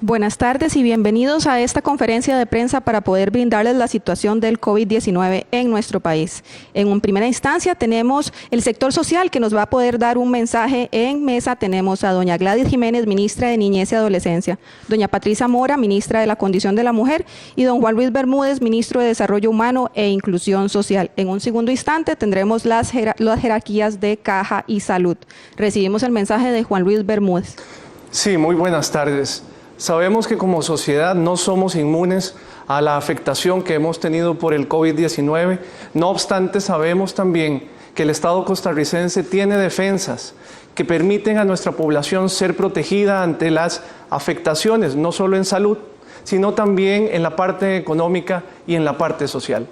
Buenas tardes y bienvenidos a esta conferencia de prensa para poder brindarles la situación del COVID-19 en nuestro país. En primera instancia tenemos el sector social que nos va a poder dar un mensaje en mesa. Tenemos a doña Gladys Jiménez, ministra de Niñez y Adolescencia, doña Patricia Mora, ministra de la Condición de la Mujer, y don Juan Luis Bermúdez, ministro de Desarrollo Humano e Inclusión Social. En un segundo instante tendremos las jerarquías de Caja y Salud. Recibimos el mensaje de Juan Luis Bermúdez. Sí, muy buenas tardes. Sabemos que como sociedad no somos inmunes a la afectación que hemos tenido por el COVID-19. No obstante, sabemos también que el Estado costarricense tiene defensas que permiten a nuestra población ser protegida ante las afectaciones, no solo en salud, sino también en la parte económica y en la parte social.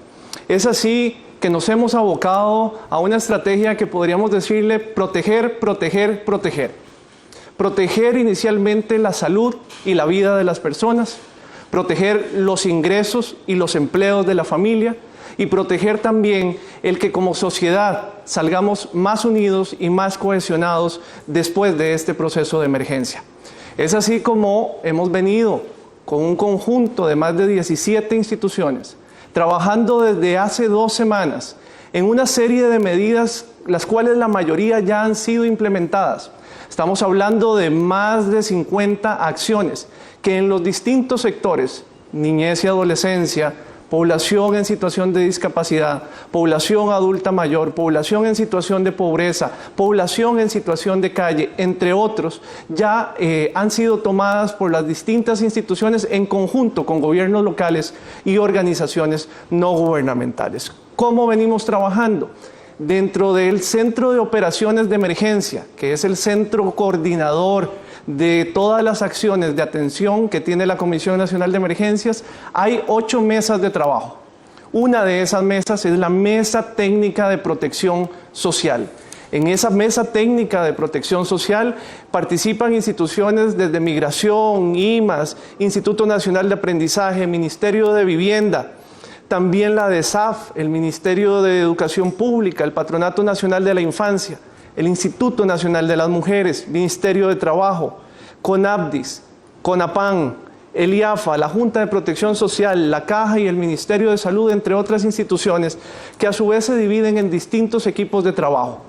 Es así que nos hemos abocado a una estrategia que podríamos decirle proteger, proteger, proteger. Proteger inicialmente la salud y la vida de las personas, proteger los ingresos y los empleos de la familia y proteger también el que como sociedad salgamos más unidos y más cohesionados después de este proceso de emergencia. Es así como hemos venido con un conjunto de más de 17 instituciones, trabajando desde hace 2 semanas en una serie de medidas, las cuales la mayoría ya han sido implementadas. Estamos hablando de más de 50 acciones que en los distintos sectores, niñez y adolescencia, población en situación de discapacidad, población adulta mayor, población en situación de pobreza, población en situación de calle, entre otros, ya han sido tomadas por las distintas instituciones en conjunto con gobiernos locales y organizaciones no gubernamentales. ¿Cómo venimos trabajando? Dentro del Centro de Operaciones de Emergencia, que es el centro coordinador de todas las acciones de atención que tiene la Comisión Nacional de Emergencias, hay 8 mesas de trabajo. Una de esas mesas es la Mesa Técnica de Protección Social. En esa Mesa Técnica de Protección Social participan instituciones desde Migración, IMAS, Instituto Nacional de Aprendizaje, Ministerio de Vivienda, también la DESAF, el Ministerio de Educación Pública, el Patronato Nacional de la Infancia, el Instituto Nacional de las Mujeres, Ministerio de Trabajo, CONAPDIS, CONAPAN, el IAFA, la Junta de Protección Social, la Caja y el Ministerio de Salud, entre otras instituciones, que a su vez se dividen en distintos equipos de trabajo.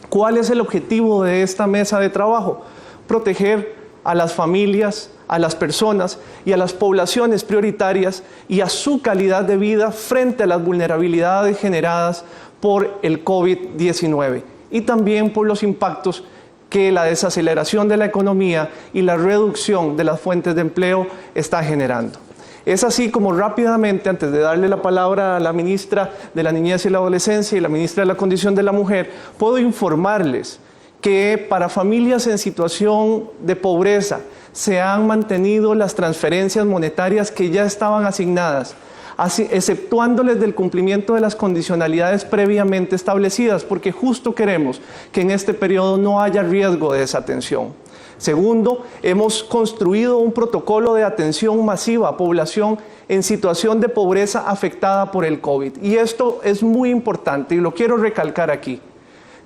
¿Cuál es el objetivo de esta mesa de trabajo? Proteger a las familias, a las personas y a las poblaciones prioritarias y a su calidad de vida frente a las vulnerabilidades generadas por el COVID-19 y también por los impactos que la desaceleración de la economía y la reducción de las fuentes de empleo está generando. Es así como rápidamente, antes de darle la palabra a la ministra de la Niñez y la Adolescencia y la ministra de la Condición de la Mujer, puedo informarles que para familias en situación de pobreza se han mantenido las transferencias monetarias que ya estaban asignadas, exceptuándoles del cumplimiento de las condicionalidades previamente establecidas, porque justo queremos que en este periodo no haya riesgo de desatención. Segundo, hemos construido un protocolo de atención masiva a población en situación de pobreza afectada por el COVID. Y esto es muy importante y lo quiero recalcar aquí.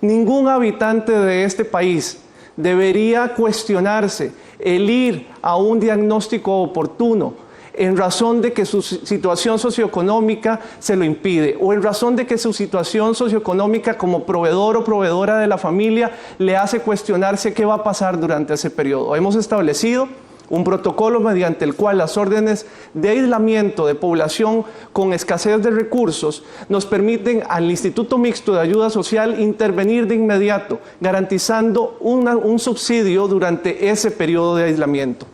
Ningún habitante de este país debería cuestionarse el ir a un diagnóstico oportuno en razón de que su situación socioeconómica se lo impide o en razón de que su situación socioeconómica como proveedor o proveedora de la familia le hace cuestionarse qué va a pasar durante ese periodo. Hemos establecido un protocolo mediante el cual las órdenes de aislamiento de población con escasez de recursos nos permiten al Instituto Mixto de Ayuda Social intervenir de inmediato, garantizando un subsidio durante ese periodo de aislamiento.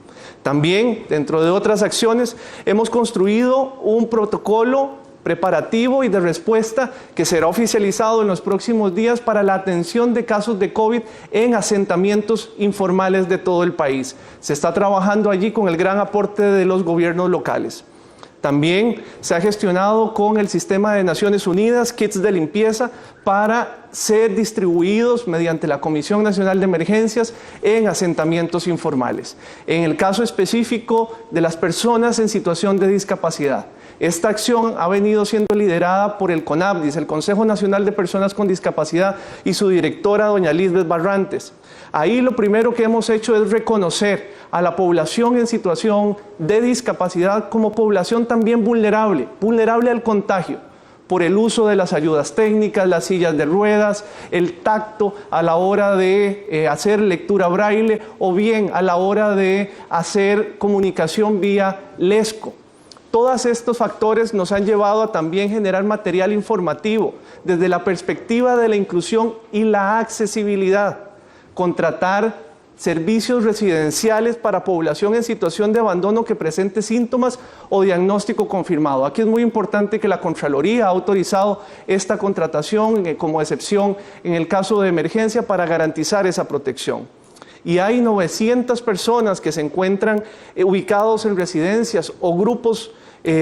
También, dentro de otras acciones, hemos construido un protocolo preparativo y de respuesta que será oficializado en los próximos días para la atención de casos de COVID en asentamientos informales de todo el país. Se está trabajando allí con el gran aporte de los gobiernos locales. También se ha gestionado con el Sistema de Naciones Unidas kits de limpieza para ser distribuidos mediante la Comisión Nacional de Emergencias en asentamientos informales. En el caso específico de las personas en situación de discapacidad, esta acción ha venido siendo liderada por el CONAPDIS, el Consejo Nacional de Personas con Discapacidad, y su directora, doña Lisbeth Barrantes. Ahí lo primero que hemos hecho es reconocer a la población en situación de discapacidad como población también vulnerable al contagio, por el uso de las ayudas técnicas, las sillas de ruedas, el tacto a la hora de hacer lectura braille o bien a la hora de hacer comunicación vía LESCO. Todos estos factores nos han llevado a también generar material informativo desde la perspectiva de la inclusión y la accesibilidad, contratar servicios residenciales para población en situación de abandono que presente síntomas o diagnóstico confirmado. Aquí es muy importante que la Contraloría ha autorizado esta contratación como excepción en el caso de emergencia para garantizar esa protección. Y hay 900 personas que se encuentran ubicados en residencias o grupos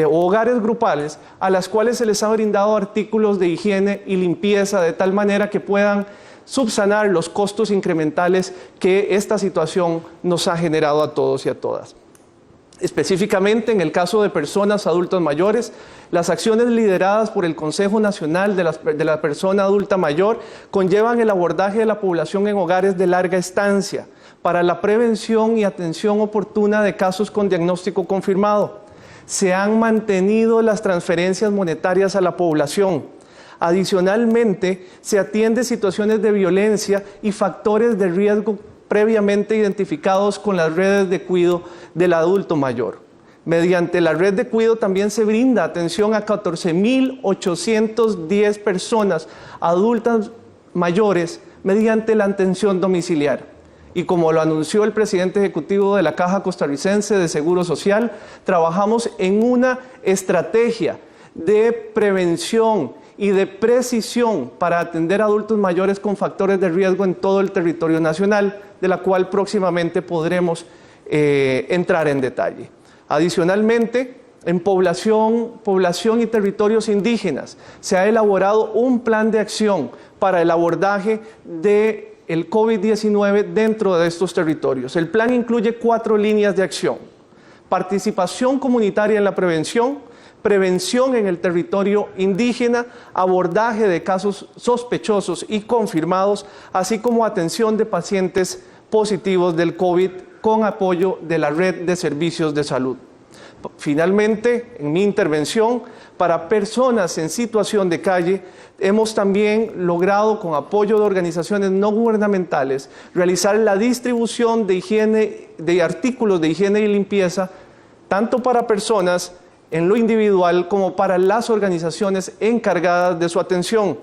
o hogares grupales a las cuales se les ha brindado artículos de higiene y limpieza de tal manera que puedan subsanar los costos incrementales que esta situación nos ha generado a todos y a todas. Específicamente en el caso de personas adultas mayores, las acciones lideradas por el Consejo Nacional de la Persona Adulta Mayor conllevan el abordaje de la población en hogares de larga estancia para la prevención y atención oportuna de casos con diagnóstico confirmado. Se han mantenido las transferencias monetarias a la población. Adicionalmente, se atiende situaciones de violencia y factores de riesgo previamente identificados con las redes de cuidado del adulto mayor. Mediante la red de cuidado también se brinda atención a 14.810 personas adultas mayores mediante la atención domiciliaria. Y como lo anunció el presidente ejecutivo de la Caja Costarricense de Seguro Social, trabajamos en una estrategia de prevención y de precisión para atender a adultos mayores con factores de riesgo en todo el territorio nacional, de la cual próximamente podremos entrar en detalle. Adicionalmente, en población y territorios indígenas, se ha elaborado un plan de acción para el abordaje del COVID-19 dentro de estos territorios. El plan incluye 4 líneas de acción: participación comunitaria en la prevención en el territorio indígena, abordaje de casos sospechosos y confirmados, así como atención de pacientes positivos del COVID con apoyo de la red de servicios de salud. Finalmente, en mi intervención, para personas en situación de calle, hemos también logrado, con apoyo de organizaciones no gubernamentales, realizar la distribución de artículos de higiene y limpieza, tanto para personas en lo individual como para las organizaciones encargadas de su atención.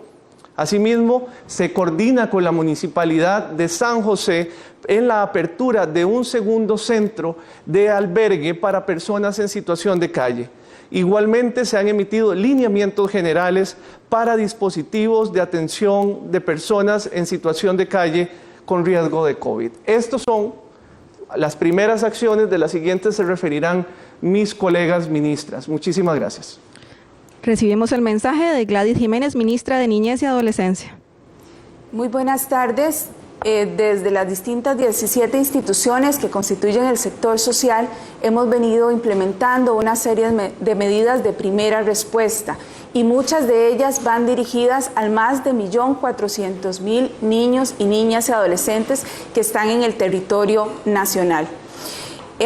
Asimismo, se coordina con la Municipalidad de San José en la apertura de un segundo centro de albergue para personas en situación de calle. Igualmente, se han emitido lineamientos generales para dispositivos de atención de personas en situación de calle con riesgo de COVID. Estas son las primeras acciones. De las siguientes se referirán mis colegas ministras. Muchísimas gracias. Recibimos el mensaje de Gladys Jiménez, ministra de Niñez y Adolescencia. Muy buenas tardes. Desde las distintas 17 instituciones que constituyen el sector social, hemos venido implementando una serie de medidas de primera respuesta y muchas de ellas van dirigidas al más de 1.400.000 niños y niñas y adolescentes que están en el territorio nacional.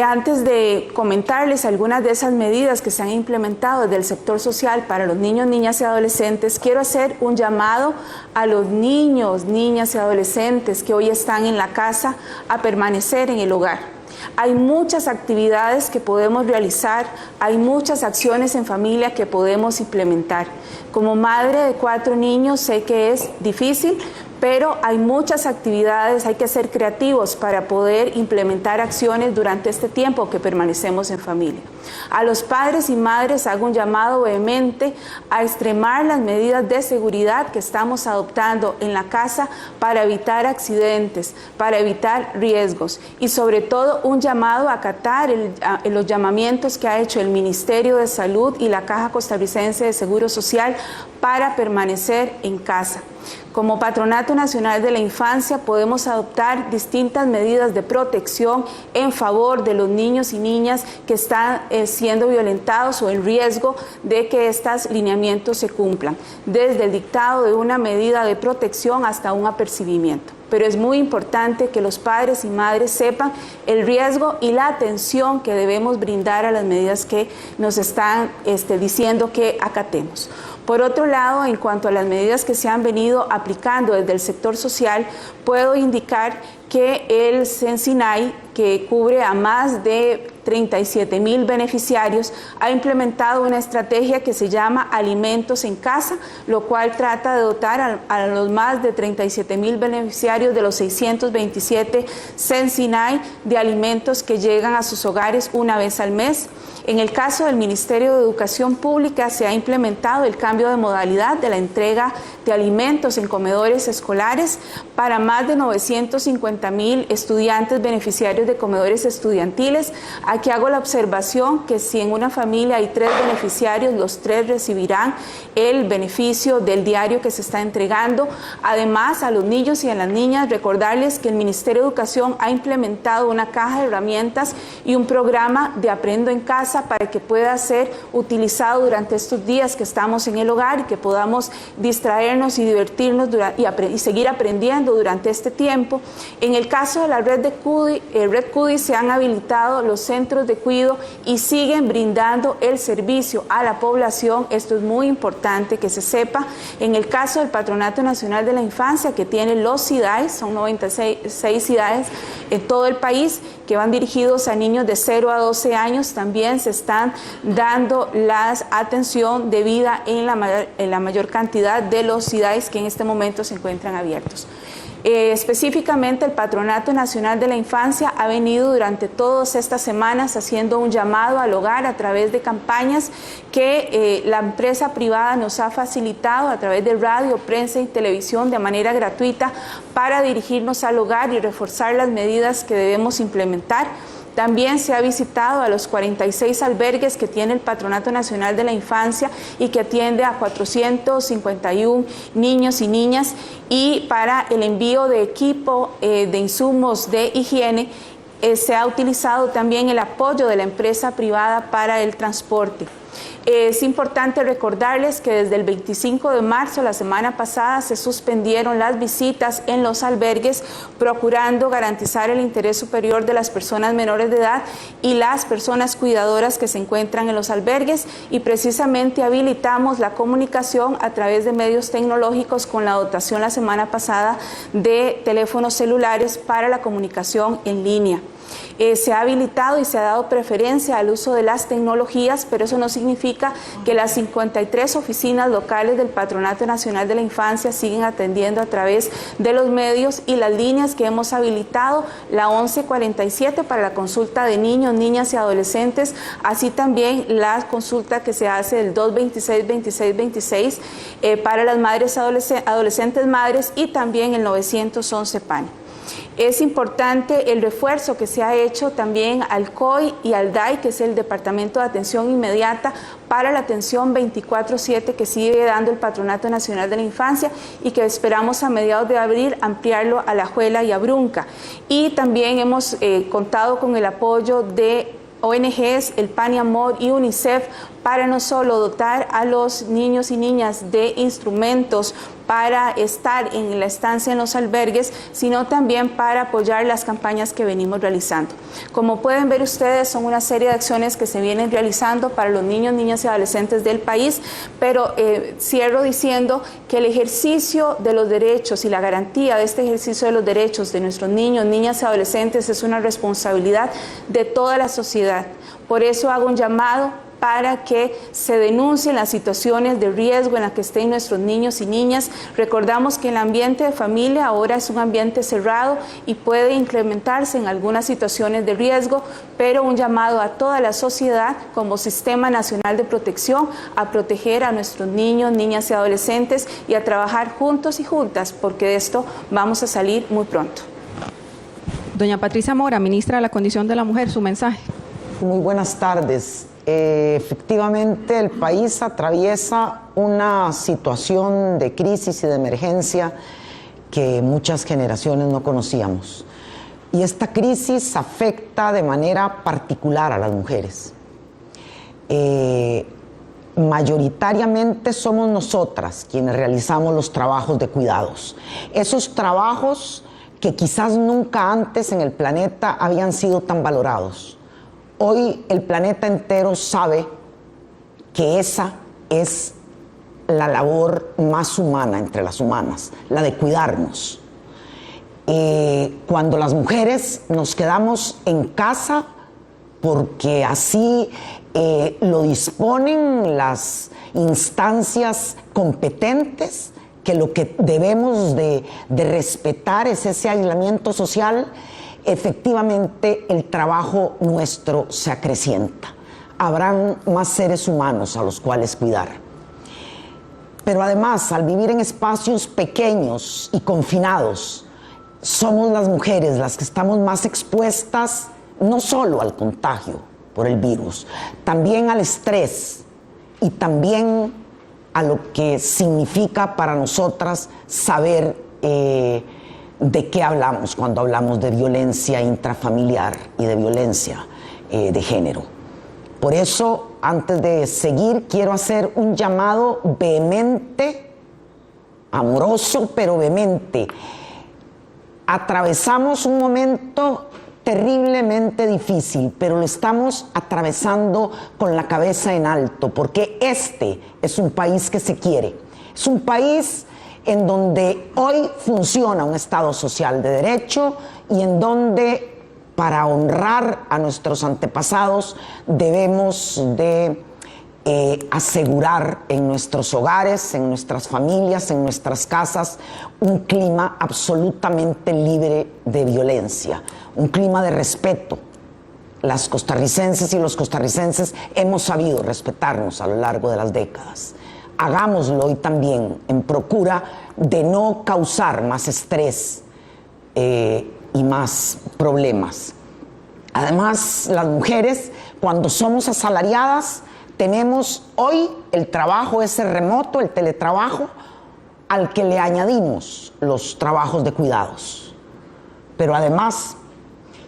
Antes de comentarles algunas de esas medidas que se han implementado desde el sector social para los niños, niñas y adolescentes, quiero hacer un llamado a los niños, niñas y adolescentes que hoy están en la casa a permanecer en el hogar. Hay muchas actividades que podemos realizar, hay muchas acciones en familia que podemos implementar. Como madre de 4 niños sé que es difícil, pero hay muchas actividades, hay que ser creativos para poder implementar acciones durante este tiempo que permanecemos en familia. A los padres y madres hago un llamado vehemente a extremar las medidas de seguridad que estamos adoptando en la casa para evitar accidentes, para evitar riesgos y sobre todo un llamado a acatar los llamamientos que ha hecho el Ministerio de Salud y la Caja Costarricense de Seguro Social para permanecer en casa. Como Patronato Nacional de la Infancia podemos adoptar distintas medidas de protección en favor de los niños y niñas que están siendo violentados o en riesgo de que estos lineamientos se cumplan, desde el dictado de una medida de protección hasta un apercibimiento. pero es muy importante que los padres y madres sepan el riesgo y la atención que debemos brindar a las medidas que nos están diciendo que acatemos. Por otro lado, en cuanto a las medidas que se han venido aplicando desde el sector social, puedo indicar que el Censinay, que cubre a más de 37,000 beneficiarios, ha implementado una estrategia que se llama Alimentos en Casa, lo cual trata de dotar a los más de 37,000 beneficiarios de los 627 Censinay de alimentos que llegan a sus hogares una vez al mes. En el caso del Ministerio de Educación Pública se ha implementado el cambio de modalidad de la entrega de alimentos en comedores escolares para más de 950,000 estudiantes beneficiarios de comedores estudiantiles. Aquí hago la observación que si en una familia hay 3 beneficiarios, los 3 recibirán el beneficio del diario que se está entregando. Además, a los niños y a las niñas, recordarles que el Ministerio de Educación ha implementado una caja de herramientas y un programa de Aprendo en Casa para que pueda ser utilizado durante estos días que estamos en el hogar y que podamos distraernos y divertirnos y seguir aprendiendo durante este tiempo. En el caso de la red de CUDI se han habilitado los centros de cuidado y siguen brindando el servicio a la población. Esto es muy importante que se sepa. En el caso del Patronato Nacional de la Infancia, que tiene los CIDAES, son 96 CIDAES en todo el país, que van dirigidos a niños de 0 a 12 años, también se están dando la atención debida en la mayor cantidad de los CIDAES que en este momento se encuentran abiertos. Específicamente el Patronato Nacional de la Infancia ha venido durante todas estas semanas haciendo un llamado al hogar a través de campañas que la empresa privada nos ha facilitado a través de radio, prensa y televisión de manera gratuita para dirigirnos al hogar y reforzar las medidas que debemos implementar. También se ha visitado a los 46 albergues que tiene el Patronato Nacional de la Infancia y que atiende a 451 niños y niñas, y para el envío de equipo de insumos de higiene se ha utilizado también el apoyo de la empresa privada para el transporte. Es importante recordarles que desde el 25 de marzo, la semana pasada, se suspendieron las visitas en los albergues, procurando garantizar el interés superior de las personas menores de edad y las personas cuidadoras que se encuentran en los albergues, y precisamente habilitamos la comunicación a través de medios tecnológicos con la dotación la semana pasada de teléfonos celulares para la comunicación en línea. Se ha habilitado y se ha dado preferencia al uso de las tecnologías, pero eso no significa que las 53 oficinas locales del Patronato Nacional de la Infancia siguen atendiendo a través de los medios y las líneas que hemos habilitado, la 1147 para la consulta de niños, niñas y adolescentes, así también la consulta que se hace del 226-2626 para las madres adolescentes madres, y también el 911 PAN. Es importante el refuerzo que se ha hecho también al COI y al DAI, que es el Departamento de Atención Inmediata, para la atención 24/7 que sigue dando el Patronato Nacional de la Infancia, y que esperamos a mediados de abril ampliarlo a Alajuela y a Brunca. Y también hemos contado con el apoyo de ONGs, el PAN y Amor y UNICEF, para no solo dotar a los niños y niñas de instrumentos para estar en la estancia en los albergues, sino también para apoyar las campañas que venimos realizando. Como pueden ver ustedes, son una serie de acciones que se vienen realizando para los niños, niñas y adolescentes del país, pero cierro diciendo que el ejercicio de los derechos y la garantía de este ejercicio de los derechos de nuestros niños, niñas y adolescentes es una responsabilidad de toda la sociedad. Por eso hago un llamado para que se denuncien las situaciones de riesgo en las que estén nuestros niños y niñas. Recordamos que el ambiente de familia ahora es un ambiente cerrado y puede incrementarse en algunas situaciones de riesgo, pero un llamado a toda la sociedad como Sistema Nacional de Protección a proteger a nuestros niños, niñas y adolescentes, y a trabajar juntos y juntas, porque de esto vamos a salir muy pronto. Doña Patricia Mora, ministra de la Condición de la Mujer, su mensaje. Muy buenas tardes. Efectivamente, el país atraviesa una situación de crisis y de emergencia que muchas generaciones no conocíamos. Y esta crisis afecta de manera particular a las mujeres. Mayoritariamente somos nosotras quienes realizamos los trabajos de cuidados. Esos trabajos que quizás nunca antes en el planeta habían sido tan valorados. Hoy el planeta entero sabe que esa es la labor más humana entre las humanas, la de cuidarnos. Cuando las mujeres nos quedamos en casa, porque así lo disponen las instancias competentes, que lo que debemos de respetar es ese aislamiento social, efectivamente el trabajo nuestro se acrecienta. Habrán más seres humanos a los cuales cuidar. Pero además, al vivir en espacios pequeños y confinados, somos las mujeres las que estamos más expuestas no solo al contagio por el virus, también al estrés y también a lo que significa para nosotras saber de qué hablamos cuando hablamos de violencia intrafamiliar y de violencia de género. Por eso, antes de seguir, quiero hacer un llamado vehemente, amoroso, pero vehemente. Atravesamos un momento terriblemente difícil, pero lo estamos atravesando con la cabeza en alto, porque este es un país que se quiere. Es un país en donde hoy funciona un Estado social de derecho y en donde, para honrar a nuestros antepasados, debemos de asegurar en nuestros hogares, en nuestras familias, en nuestras casas, un clima absolutamente libre de violencia, un clima de respeto. Las costarricenses y los costarricenses hemos sabido respetarnos a lo largo de las décadas. Hagámoslo hoy también en procura de no causar más estrés y más problemas. Además, las mujeres, cuando somos asalariadas, tenemos hoy el trabajo ese remoto, el teletrabajo, al que le añadimos los trabajos de cuidados. Pero además,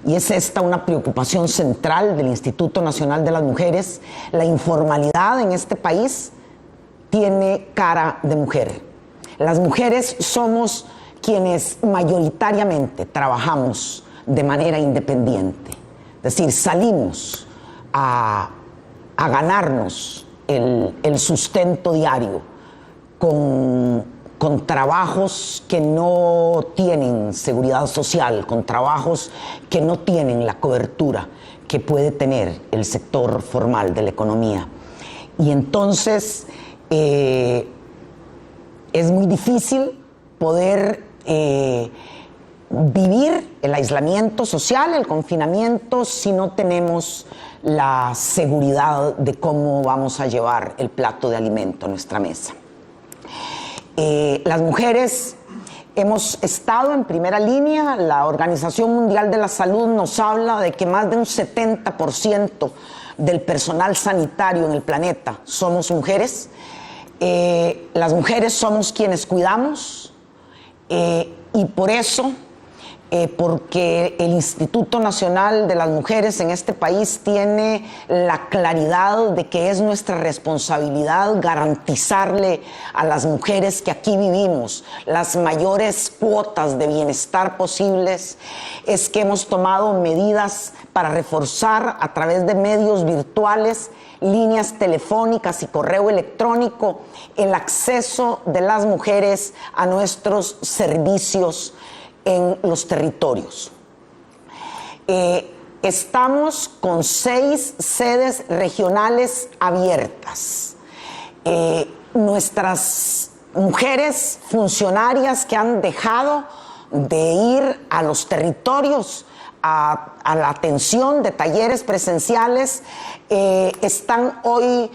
y es esta una preocupación central del Instituto Nacional de las Mujeres, la informalidad en este país tiene cara de mujer. Las mujeres somos quienes mayoritariamente trabajamos de manera independiente. Es decir, salimos a ganarnos el sustento diario con trabajos que no tienen seguridad social, con trabajos que no tienen la cobertura que puede tener el sector formal de la economía. Y entonces es muy difícil poder vivir el aislamiento social, el confinamiento, si no tenemos la seguridad de cómo vamos a llevar el plato de alimento a nuestra mesa. Las mujeres hemos estado en primera línea. La Organización Mundial de la Salud nos habla de que más de un 70% del personal sanitario en el planeta somos mujeres. Las mujeres somos quienes cuidamos y por eso, porque el Instituto Nacional de las Mujeres en este país tiene la claridad de que es nuestra responsabilidad garantizarle a las mujeres que aquí vivimos las mayores cuotas de bienestar posibles, es que hemos tomado medidas para reforzar a través de medios virtuales, líneas telefónicas y correo electrónico el acceso de las mujeres a nuestros servicios en los territorios. Estamos con 6 sedes regionales abiertas. Nuestras mujeres funcionarias que han dejado de ir a los territorios a la atención de talleres presenciales están hoy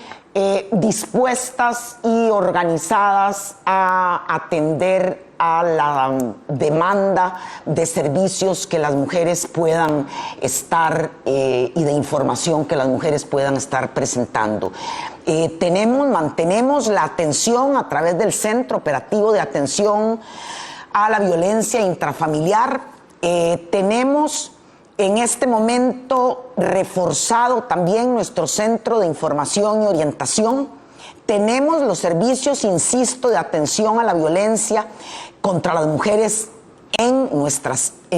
dispuestas y organizadas a atender a la demanda de servicios que las mujeres puedan estar y de información que las mujeres puedan estar presentando. Mantenemos la atención a través del Centro Operativo de Atención a la Violencia Intrafamiliar. Tenemos en este momento reforzado también nuestro Centro de Información y Orientación. Tenemos los servicios, insisto, de atención a la violencia contra las mujeres en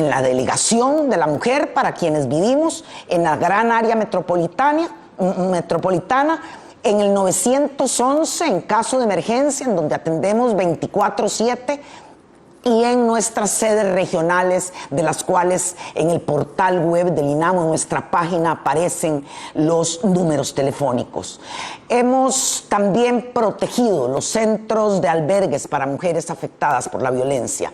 la delegación de la mujer para quienes vivimos en la gran área metropolitana, en el 911 en caso de emergencia, en donde atendemos 24/7, y en nuestras sedes regionales, de las cuales en el portal web del INAMO, en nuestra página, aparecen los números telefónicos. Hemos también protegido los centros de albergues para mujeres afectadas por la violencia.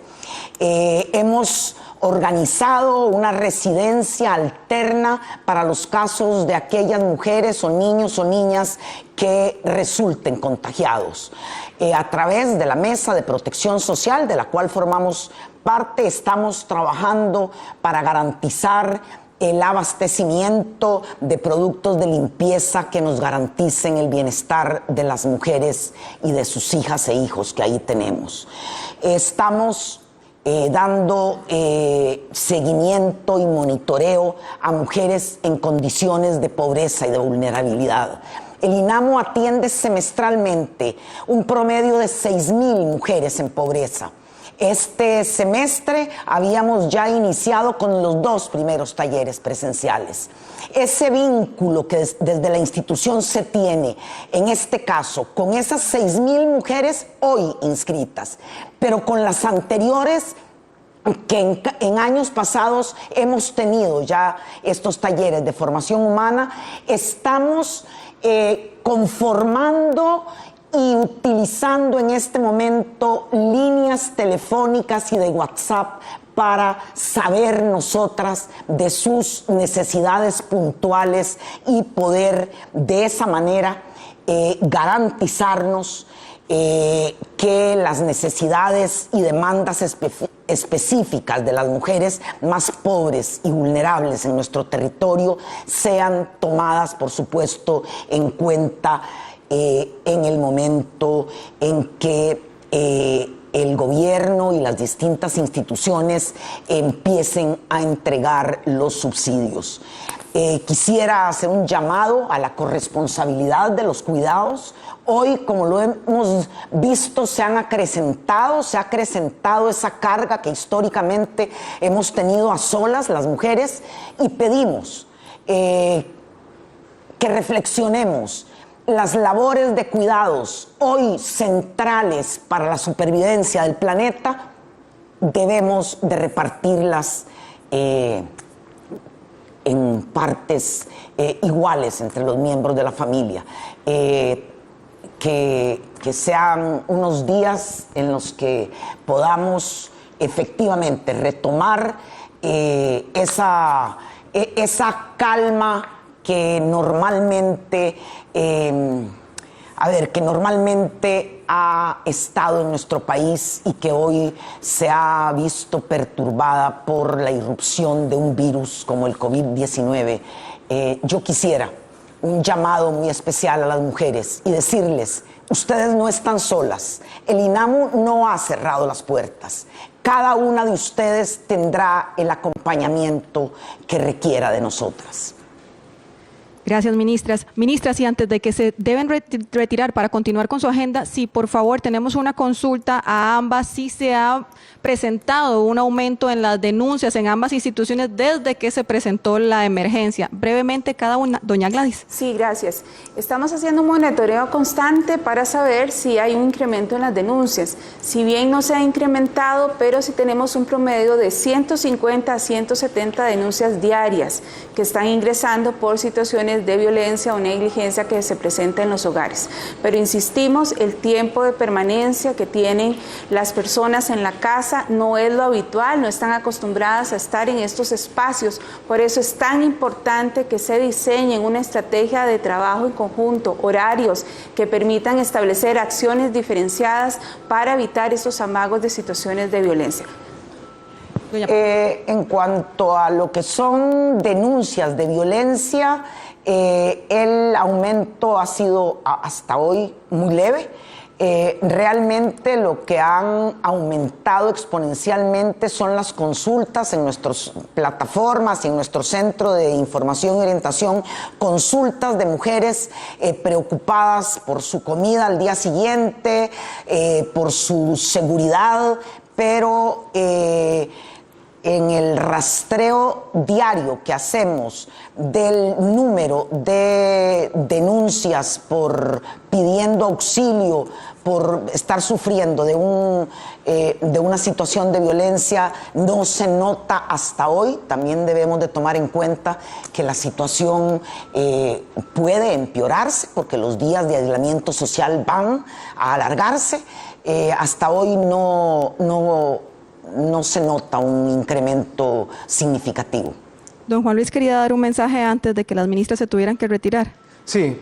Hemos organizado una residencia alterna para los casos de aquellas mujeres o niños o niñas que resulten contagiados. A través de la Mesa de Protección Social, de la cual formamos parte, estamos trabajando para garantizar el abastecimiento de productos de limpieza que nos garanticen el bienestar de las mujeres y de sus hijas e hijos que ahí tenemos. Estamos dando seguimiento y monitoreo a mujeres en condiciones de pobreza y de vulnerabilidad. El INAMO atiende semestralmente un promedio de 6,000 mujeres en pobreza. Este semestre habíamos ya iniciado con los 2 primeros talleres presenciales. Ese vínculo que desde la institución se tiene, en este caso, con esas 6,000 mujeres hoy inscritas, pero con las anteriores que en años pasados hemos tenido ya estos talleres de formación humana, estamos conformando y utilizando en este momento líneas telefónicas y de WhatsApp para saber nosotras de sus necesidades puntuales y poder de esa manera garantizarnos que las necesidades y demandas específicas de las mujeres más pobres y vulnerables en nuestro territorio sean tomadas, por supuesto, en cuenta en el momento en que el gobierno y las distintas instituciones empiecen a entregar los subsidios. Quisiera hacer un llamado a la corresponsabilidad de los cuidados. Hoy, como lo hemos visto, se ha acrecentado esa carga que históricamente hemos tenido a solas las mujeres, y pedimos que reflexionemos. Las labores de cuidados, hoy centrales para la supervivencia del planeta, debemos de repartirlas en partes iguales entre los miembros de la familia. Que sean unos días en los que podamos efectivamente retomar esa calma que normalmente ha estado en nuestro país y que hoy se ha visto perturbada por la irrupción de un virus como el COVID-19. Yo quisiera un llamado muy especial a las mujeres y decirles: ustedes no están solas. El INAMO no ha cerrado las puertas. Cada una de ustedes tendrá el acompañamiento que requiera de nosotras. Gracias, ministras. Ministras, y antes de que se deben retirar para continuar con su agenda, sí, por favor, tenemos una consulta a ambas. Sí se ha presentado un aumento en las denuncias en ambas instituciones desde que se presentó la emergencia. Brevemente, cada una. Doña Gladys. Sí, gracias. Estamos haciendo un monitoreo constante para saber si hay un incremento en las denuncias. Si bien no se ha incrementado, pero sí tenemos un promedio de 150 a 170 denuncias diarias que están ingresando por situaciones de violencia o negligencia que se presenta en los hogares. Pero insistimos, el tiempo de permanencia que tienen las personas en la casa no es lo habitual, no están acostumbradas a estar en estos espacios. Por eso es tan importante que se diseñen una estrategia de trabajo en conjunto, horarios que permitan establecer acciones diferenciadas para evitar esos amagos de situaciones de violencia. En cuanto a lo que son denuncias de violencia, el aumento ha sido hasta hoy muy leve. Realmente lo que han aumentado exponencialmente son las consultas en nuestras plataformas y en nuestro centro de información y orientación, consultas de mujeres preocupadas por su comida al día siguiente, por su seguridad, pero en el rastreo diario que hacemos del número de denuncias por pidiendo auxilio, por estar sufriendo de una situación de violencia, no se nota hasta hoy. También debemos de tomar en cuenta que la situación puede empeorarse porque los días de aislamiento social van a alargarse. Hasta hoy no se nota un incremento significativo. Don Juan Luis, quería dar un mensaje antes de que las ministras se tuvieran que retirar. Sí,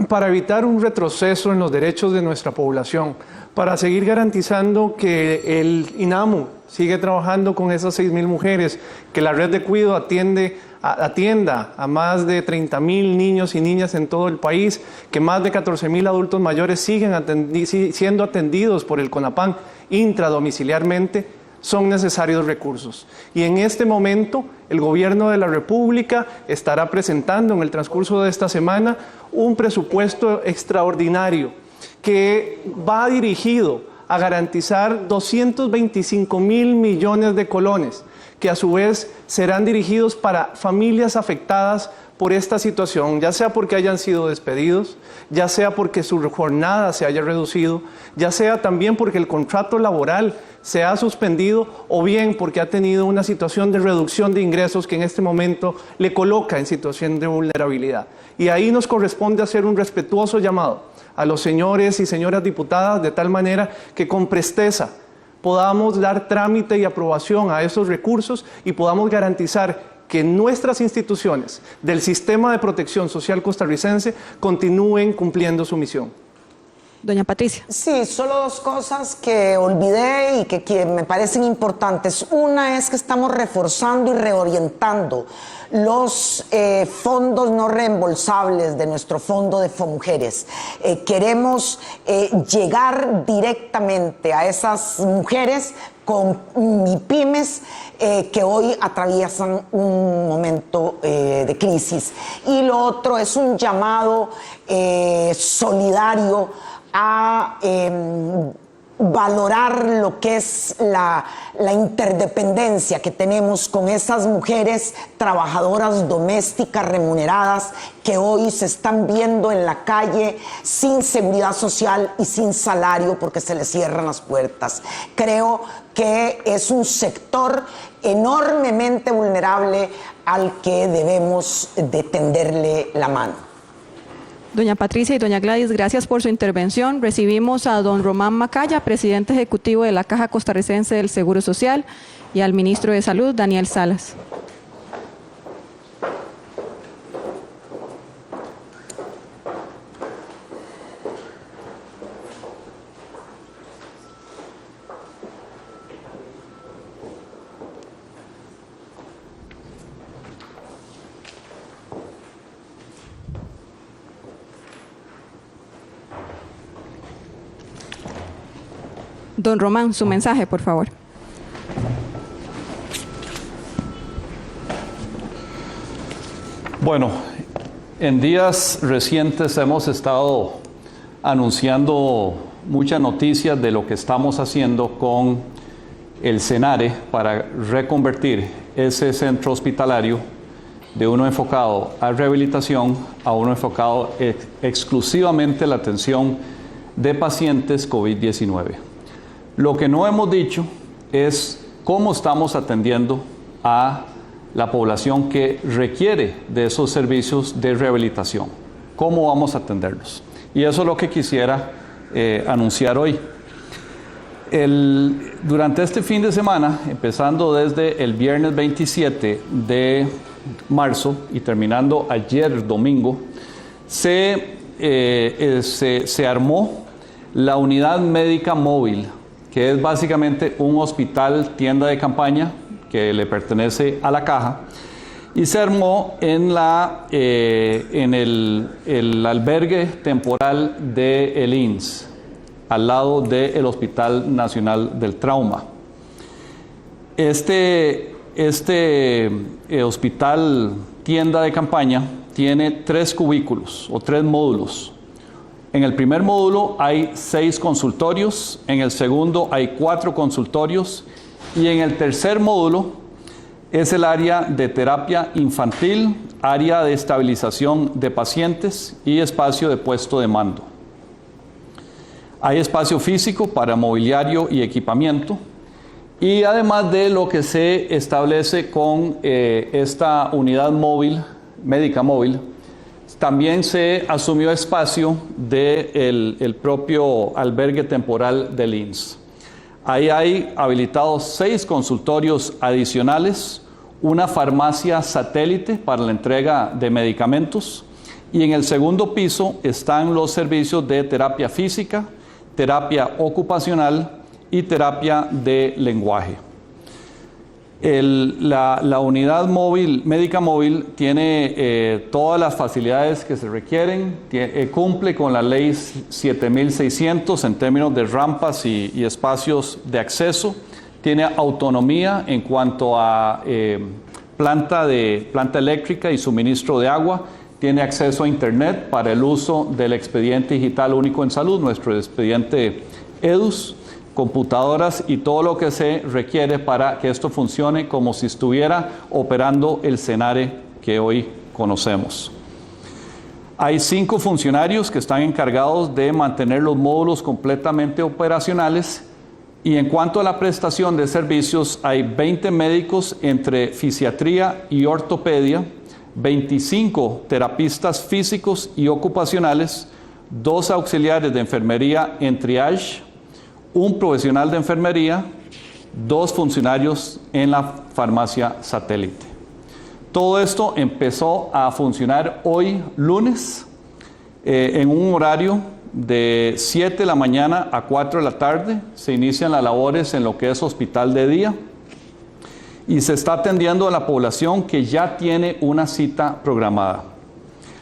para evitar un retroceso en los derechos de nuestra población, para seguir garantizando que el INAMU sigue trabajando con esas 6,000 mujeres, que la red de cuidado atienda a más de 30,000 niños y niñas en todo el país, que más de 14,000 adultos mayores siguen siendo atendidos por el CONAPAN intradomiciliarmente. Son necesarios recursos. Y en este momento, el Gobierno de la República estará presentando en el transcurso de esta semana un presupuesto extraordinario que va dirigido a garantizar 225,000 millones de colones, que a su vez serán dirigidos para familias afectadas por esta situación, ya sea porque hayan sido despedidos, ya sea porque su jornada se haya reducido, ya sea también porque el contrato laboral se ha suspendido o bien porque ha tenido una situación de reducción de ingresos que en este momento le coloca en situación de vulnerabilidad. Y ahí nos corresponde hacer un respetuoso llamado a los señores y señoras diputadas de tal manera que con presteza podamos dar trámite y aprobación a esos recursos y podamos garantizar que nuestras instituciones del sistema de protección social costarricense continúen cumpliendo su misión. Doña Patricia. Sí, solo dos cosas que olvidé y que me parecen importantes. Una es que estamos reforzando y reorientando los fondos no reembolsables de nuestro fondo de FOMujeres. Queremos llegar directamente a esas mujeres con MIPYMES que hoy atraviesan un momento de crisis. Y lo otro es un llamado solidario a valorar lo que es la interdependencia que tenemos con esas mujeres trabajadoras domésticas remuneradas que hoy se están viendo en la calle sin seguridad social y sin salario porque se les cierran las puertas. Creo que es un sector enormemente vulnerable al que debemos de tenderle la mano. Doña Patricia y doña Gladys, gracias por su intervención. Recibimos a don Román Macaya, presidente ejecutivo de la Caja Costarricense del Seguro Social, y al ministro de Salud, Daniel Salas. Don Román, su mensaje, por favor. Bueno, en días recientes hemos estado anunciando muchas noticias de lo que estamos haciendo con el CENARE para reconvertir ese centro hospitalario de uno enfocado a rehabilitación a uno enfocado exclusivamente a la atención de pacientes COVID-19. Lo que no hemos dicho es cómo estamos atendiendo a la población que requiere de esos servicios de rehabilitación. ¿Cómo vamos a atenderlos? Y eso es lo que quisiera anunciar hoy. Durante este fin de semana, empezando desde el viernes 27 de marzo y terminando ayer domingo, se armó la unidad médica móvil, que es básicamente un hospital tienda de campaña que le pertenece a la Caja, y se armó en el albergue temporal del INS, al lado del Hospital Nacional del Trauma. Este hospital tienda de campaña tiene 3 cubículos o 3 módulos. En el primer módulo hay 6 consultorios, en el segundo hay 4 consultorios y en el tercer módulo es el área de terapia infantil, área de estabilización de pacientes y espacio de puesto de mando. Hay espacio físico para mobiliario y equipamiento y además de lo que se establece con esta unidad móvil, médica móvil, también se asumió espacio del propio albergue temporal del INSS. Ahí hay habilitados 6 consultorios adicionales, una farmacia satélite para la entrega de medicamentos y en el segundo piso están los servicios de terapia física, terapia ocupacional y terapia de lenguaje. La unidad móvil, médica móvil tiene todas las facilidades que se requieren, cumple con la ley 7600 en términos de rampas y espacios de acceso, tiene autonomía en cuanto a planta eléctrica y suministro de agua, tiene acceso a internet para el uso del expediente digital único en salud, nuestro expediente EDUS, computadoras y todo lo que se requiere para que esto funcione como si estuviera operando el SENARE que hoy conocemos. Hay 5 funcionarios que están encargados de mantener los módulos completamente operacionales y en cuanto a la prestación de servicios hay 20 médicos entre fisiatría y ortopedia, 25 terapistas físicos y ocupacionales, 2 auxiliares de enfermería en triage, un profesional de enfermería, 2 funcionarios en la farmacia satélite. Todo esto empezó a funcionar hoy lunes en un horario de 7 de la mañana a 4 de la tarde. Se inician las labores en lo que es hospital de día y se está atendiendo a la población que ya tiene una cita programada.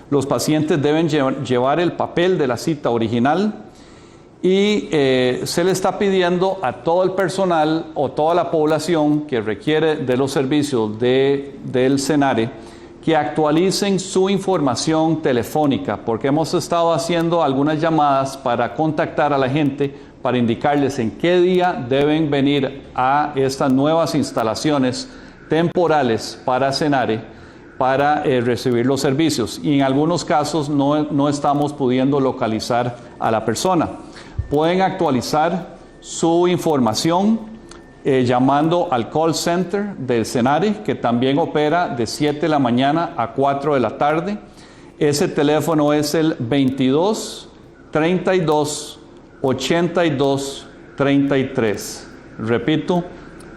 Los pacientes deben llevar el papel de la cita original y se le está pidiendo a todo el personal o toda la población que requiere de los servicios del SENARE que actualicen su información telefónica, porque hemos estado haciendo algunas llamadas para contactar a la gente, para indicarles en qué día deben venir a estas nuevas instalaciones temporales para SENARE para recibir los servicios. Y en algunos casos no estamos pudiendo localizar a la persona. Pueden actualizar su información llamando al call center del SENARE, que también opera de 7 de la mañana a 4 de la tarde. Ese teléfono es el 22 32 82 33. Repito,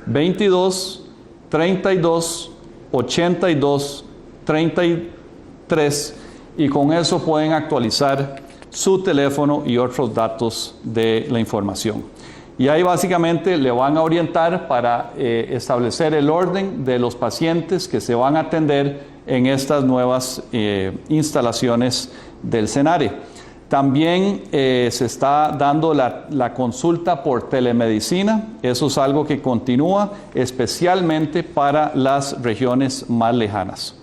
22 32 82 33 y con eso pueden actualizar su teléfono y otros datos de la información. Y ahí básicamente le van a orientar para establecer el orden de los pacientes que se van a atender en estas nuevas instalaciones del SENARE. También se está dando la consulta por telemedicina. Eso es algo que continúa especialmente para las regiones más lejanas.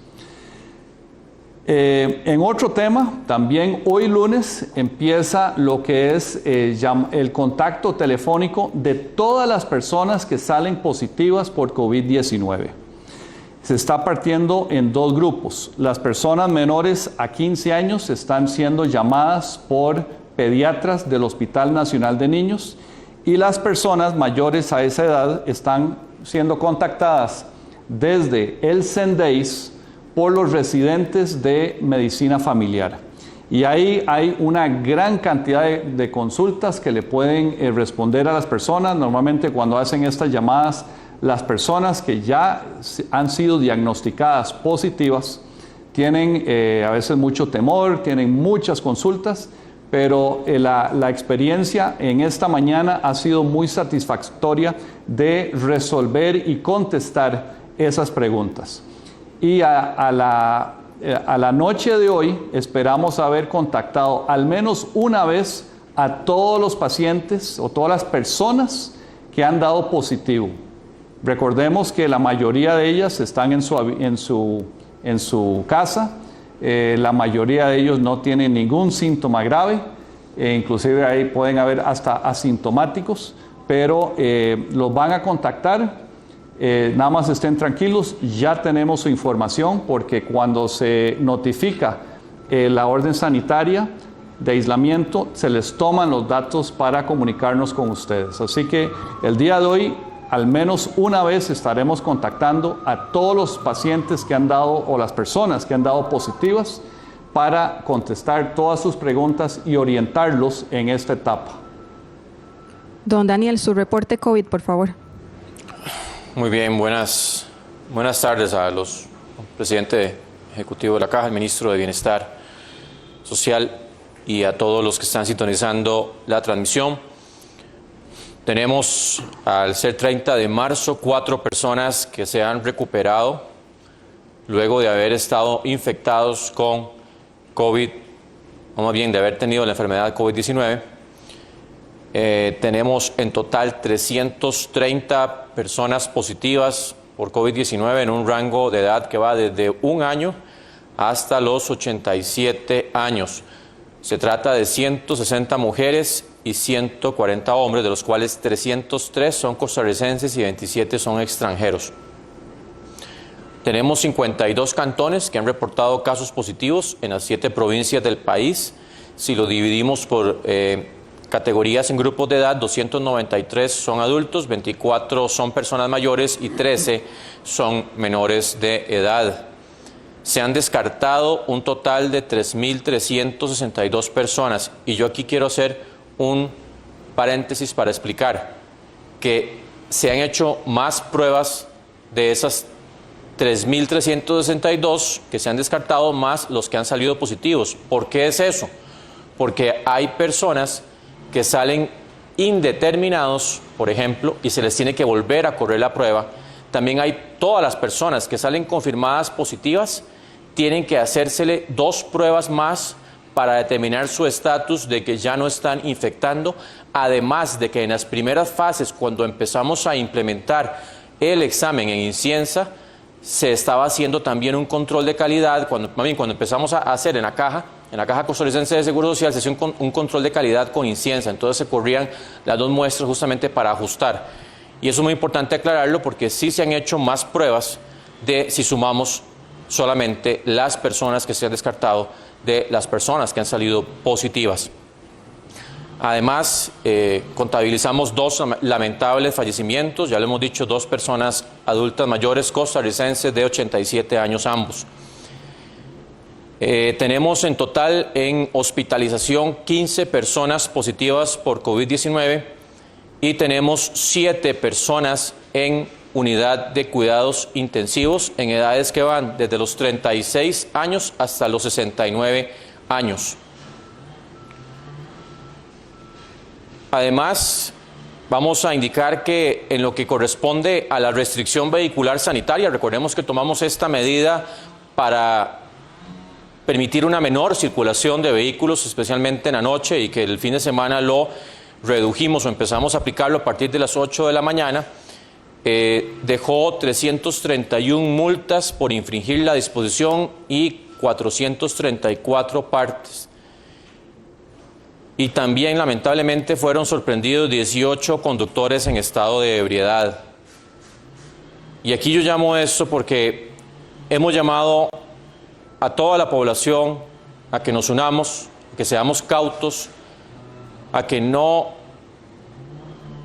En otro tema, también hoy lunes empieza lo que es el contacto telefónico de todas las personas que salen positivas por COVID-19. Se está partiendo en 2 grupos. Las personas menores a 15 años están siendo llamadas por pediatras del Hospital Nacional de Niños y las personas mayores a esa edad están siendo contactadas desde el CENDEIS por los residentes de medicina familiar. Y ahí hay una gran cantidad de consultas que le pueden responder a las personas. Normalmente cuando hacen estas llamadas, las personas que ya han sido diagnosticadas positivas tienen a veces mucho temor, tienen muchas consultas, pero la experiencia en esta mañana ha sido muy satisfactoria de resolver y contestar esas preguntas. Y a la noche de hoy esperamos haber contactado al menos una vez a todos los pacientes o todas las personas que han dado positivo. Recordemos que la mayoría de ellas están en su casa, la mayoría de ellos no tienen ningún síntoma grave inclusive ahí pueden haber hasta asintomáticos, pero los van a contactar. Nada más estén tranquilos, ya tenemos su información, porque cuando se notifica la orden sanitaria de aislamiento, se les toman los datos para comunicarnos con ustedes. Así que el día de hoy, al menos una vez estaremos contactando a todos los pacientes que han dado, o las personas que han dado positivas, para contestar todas sus preguntas y orientarlos en esta etapa. Don Daniel, su reporte COVID, por favor. Muy bien, buenas tardes a los presidente ejecutivo de la Caja, el ministro de Bienestar Social y a todos los que están sintonizando la transmisión. Tenemos, al ser 30 de marzo, 4 personas que se han recuperado luego de haber estado infectados con COVID, o más bien de haber tenido la enfermedad COVID-19. Tenemos en total 330 personas positivas por COVID-19 en un rango de edad que va desde 1 año hasta los 87 años. Se trata de 160 mujeres y 140 hombres, de los cuales 303 son costarricenses y 27 son extranjeros. Tenemos 52 cantones que han reportado casos positivos en las 7 provincias del país. Si lo dividimos por categorías en grupos de edad, 293 son adultos, 24 son personas mayores y 13 son menores de edad. Se han descartado un total de 3.362 personas, y yo aquí quiero hacer un paréntesis para explicar que se han hecho más pruebas de esas 3.362 que se han descartado, más los que han salido positivos. ¿Por qué es eso? Porque hay personas que salen indeterminados, por ejemplo, y se les tiene que volver a correr la prueba. También hay todas las personas que salen confirmadas positivas, tienen que hacérsele 2 pruebas más para determinar su estatus de que ya no están infectando, además de que en las primeras fases, cuando empezamos a implementar el examen en Inciensa, se estaba haciendo también un control de calidad. Cuando empezamos a hacer en la Caja Costarricense de Seguro Social, se hacía un control de calidad con Inciensa, entonces se corrían las 2 muestras justamente para ajustar. Y eso es muy importante aclararlo, porque sí se han hecho más pruebas de si sumamos solamente las personas que se han descartado de las personas que han salido positivas. Además, contabilizamos 2 lamentables fallecimientos, ya lo hemos dicho, 2 personas adultas mayores costarricenses de 87 años ambos. Tenemos en total en hospitalización 15 personas positivas por COVID-19 y tenemos 7 personas en unidad de cuidados intensivos en edades que van desde los 36 años hasta los 69 años. Además, vamos a indicar que en lo que corresponde a la restricción vehicular sanitaria, recordemos que tomamos esta medida para permitir una menor circulación de vehículos, especialmente en la noche, y que el fin de semana lo redujimos o empezamos a aplicarlo a partir de las 8 de la mañana, dejó 331 multas por infringir la disposición y 434 partes. Y también, lamentablemente, fueron sorprendidos 18 conductores en estado de ebriedad. Y aquí yo llamo esto porque hemos llamado a toda la población a que nos unamos, a que seamos cautos, a que no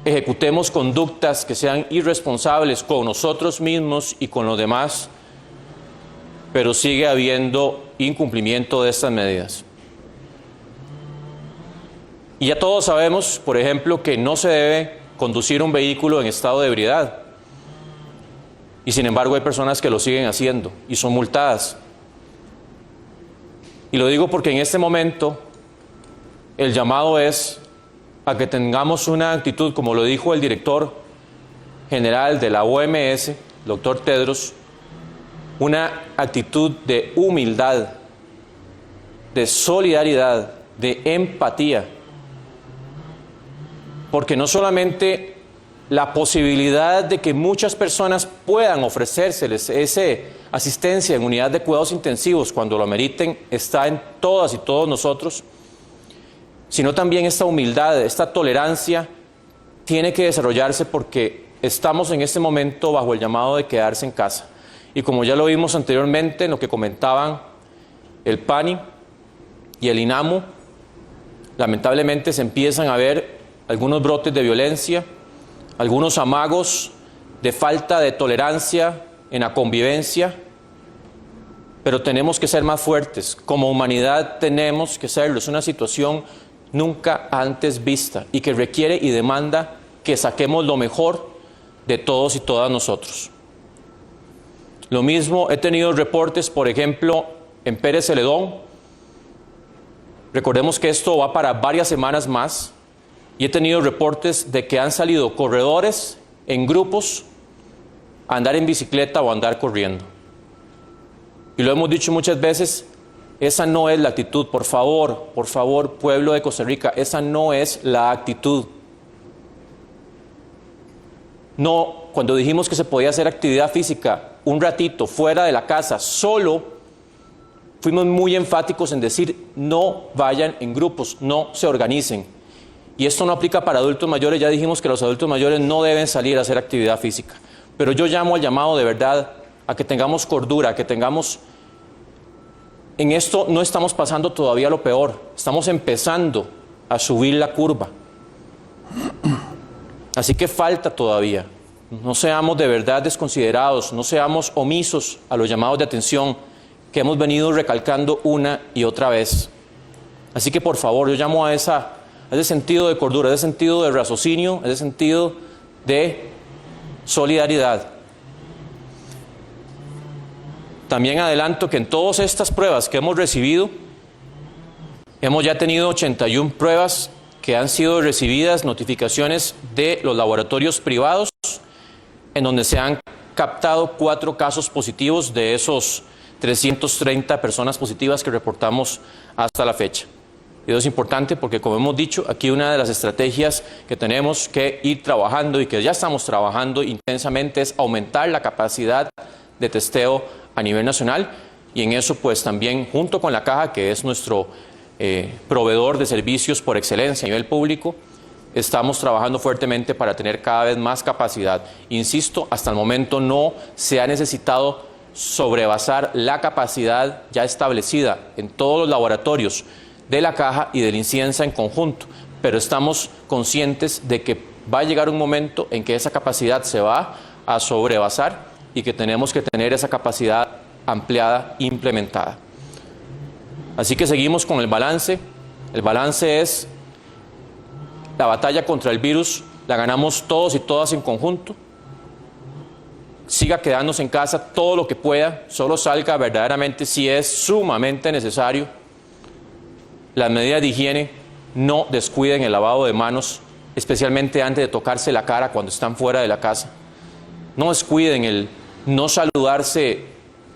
ejecutemos conductas que sean irresponsables con nosotros mismos y con los demás, pero sigue habiendo incumplimiento de estas medidas. Y ya todos sabemos, por ejemplo, que no se debe conducir un vehículo en estado de ebriedad. Y sin embargo hay personas que lo siguen haciendo y son multadas. Y lo digo porque en este momento el llamado es a que tengamos una actitud, como lo dijo el director general de la OMS, doctor Tedros, una actitud de humildad, de solidaridad, de empatía. Porque no solamente la posibilidad de que muchas personas puedan ofrecérseles esa asistencia en unidad de cuidados intensivos cuando lo ameriten está en todas y todos nosotros, sino también esta humildad, esta tolerancia tiene que desarrollarse porque estamos en este momento bajo el llamado de quedarse en casa. Y como ya lo vimos anteriormente en lo que comentaban el PANI y el INAMU, lamentablemente se empiezan a ver algunos brotes de violencia, algunos amagos de falta de tolerancia en la convivencia, pero tenemos que ser más fuertes. Como humanidad tenemos que serlo. Es una situación nunca antes vista y que requiere y demanda que saquemos lo mejor de todos y todas nosotros. Lo mismo he tenido reportes, por ejemplo, en Pérez Celedón. Recordemos que esto va para varias semanas más y he tenido reportes de que han salido corredores en grupos a andar en bicicleta o a andar corriendo. Y lo hemos dicho muchas veces, esa no es la actitud. Por favor, pueblo de Costa Rica, esa no es la actitud. No, cuando dijimos que se podía hacer actividad física un ratito fuera de la casa, solo, fuimos muy enfáticos en decir no vayan en grupos, no se organicen. Y esto no aplica para adultos mayores, ya dijimos que los adultos mayores no deben salir a hacer actividad física. Pero yo llamo al llamado de verdad a que tengamos cordura, a que tengamos... En esto no estamos pasando todavía lo peor, estamos empezando a subir la curva. Así que falta todavía. No seamos de verdad desconsiderados, no seamos omisos a los llamados de atención que hemos venido recalcando una y otra vez. Así que por favor, yo llamo a ese sentido de cordura, a ese sentido de raciocinio, a ese sentido de solidaridad. También adelanto que en todas estas pruebas que hemos recibido, hemos ya tenido 81 pruebas que han sido recibidas, notificaciones de los laboratorios privados, en donde se han captado 4 casos positivos de esos 330 personas positivas que reportamos hasta la fecha. Y eso es importante porque, como hemos dicho, aquí una de las estrategias que tenemos que ir trabajando y que ya estamos trabajando intensamente es aumentar la capacidad de testeo a nivel nacional, y en eso pues también junto con la Caja, que es nuestro proveedor de servicios por excelencia a nivel público, estamos trabajando fuertemente para tener cada vez más capacidad. Insisto, hasta el momento no se ha necesitado sobrepasar la capacidad ya establecida en todos los laboratorios de la Caja y del INCIENSA en conjunto, pero estamos conscientes de que va a llegar un momento en que esa capacidad se va a sobrepasar y que tenemos que tener esa capacidad ampliada, implementada. Así que seguimos con el balance. El balance es la batalla contra el virus, la ganamos todos y todas en conjunto. Siga quedándose en casa todo lo que pueda, solo salga verdaderamente si es sumamente necesario. Las medidas de higiene, no descuiden el lavado de manos, especialmente antes de tocarse la cara cuando están fuera de la casa. No descuiden el no saludarse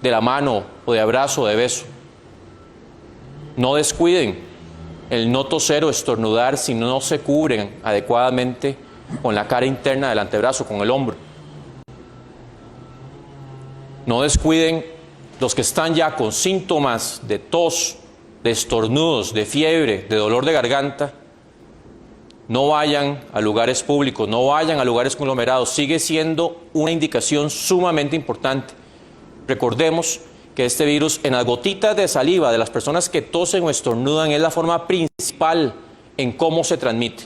de la mano o de abrazo o de beso. No descuiden el no toser o estornudar si no se cubren adecuadamente con la cara interna del antebrazo, con el hombro. No descuiden los que están ya con síntomas de tos, de estornudos, de fiebre, de dolor de garganta. No vayan a lugares públicos, no vayan a lugares conglomerados. Sigue siendo una indicación sumamente importante. Recordemos que este virus, en las gotitas de saliva de las personas que tosen o estornudan, es la forma principal en cómo se transmite.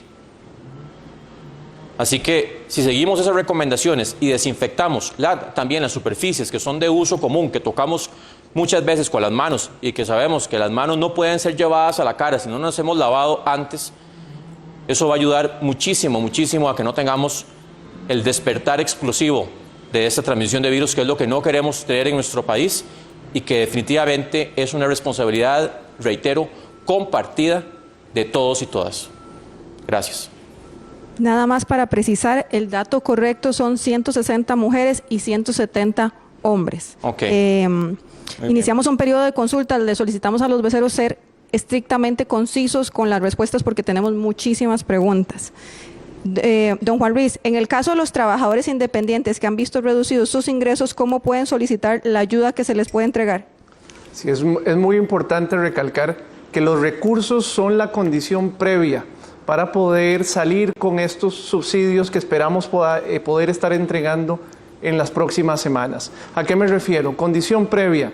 Así que si seguimos esas recomendaciones y desinfectamos también las superficies que son de uso común, que tocamos muchas veces con las manos y que sabemos que las manos no pueden ser llevadas a la cara si no nos hemos lavado antes, eso va a ayudar muchísimo, muchísimo a que no tengamos el despertar explosivo de esta transmisión de virus, que es lo que no queremos tener en nuestro país y que definitivamente es una responsabilidad, reitero, compartida de todos y todas. Gracias. Nada más para precisar, el dato correcto son 160 mujeres y 170 hombres. Okay. Iniciamos un periodo de consulta, le solicitamos a los voceros ser estrictamente concisos con las respuestas porque tenemos muchísimas preguntas. Don Juan Ruiz, en el caso de los trabajadores independientes que han visto reducidos sus ingresos, ¿cómo pueden solicitar la ayuda que se les puede entregar? Sí, es muy importante recalcar que los recursos son la condición previa para poder salir con estos subsidios que esperamos poder estar entregando en las próximas semanas. ¿A qué me refiero? Condición previa,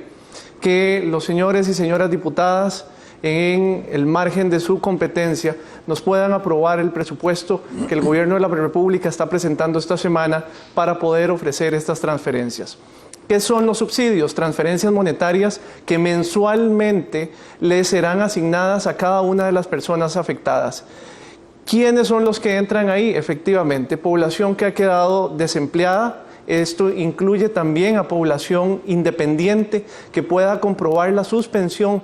que los señores y señoras diputadas, en el margen de su competencia, nos puedan aprobar el presupuesto que el Gobierno de la República está presentando esta semana para poder ofrecer estas transferencias. ¿Qué son los subsidios? Transferencias monetarias que mensualmente les serán asignadas a cada una de las personas afectadas. ¿Quiénes son los que entran ahí? Efectivamente, población que ha quedado desempleada. Esto incluye también a población independiente que pueda comprobar la suspensión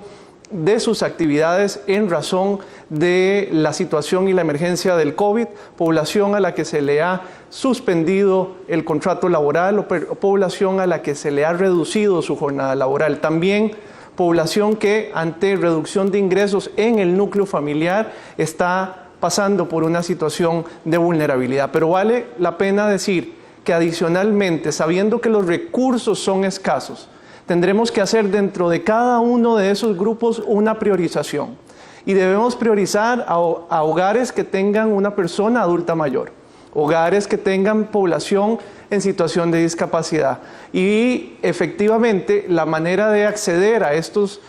de sus actividades en razón de la situación y la emergencia del COVID, población a la que se le ha suspendido el contrato laboral o población a la que se le ha reducido su jornada laboral. También población que ante reducción de ingresos en el núcleo familiar está pasando por una situación de vulnerabilidad. Pero vale la pena decir que adicionalmente, sabiendo que los recursos son escasos, tendremos que hacer dentro de cada uno de esos grupos una priorización. Y debemos priorizar a hogares que tengan una persona adulta mayor, hogares que tengan población en situación de discapacidad. Y efectivamente la manera de acceder a estos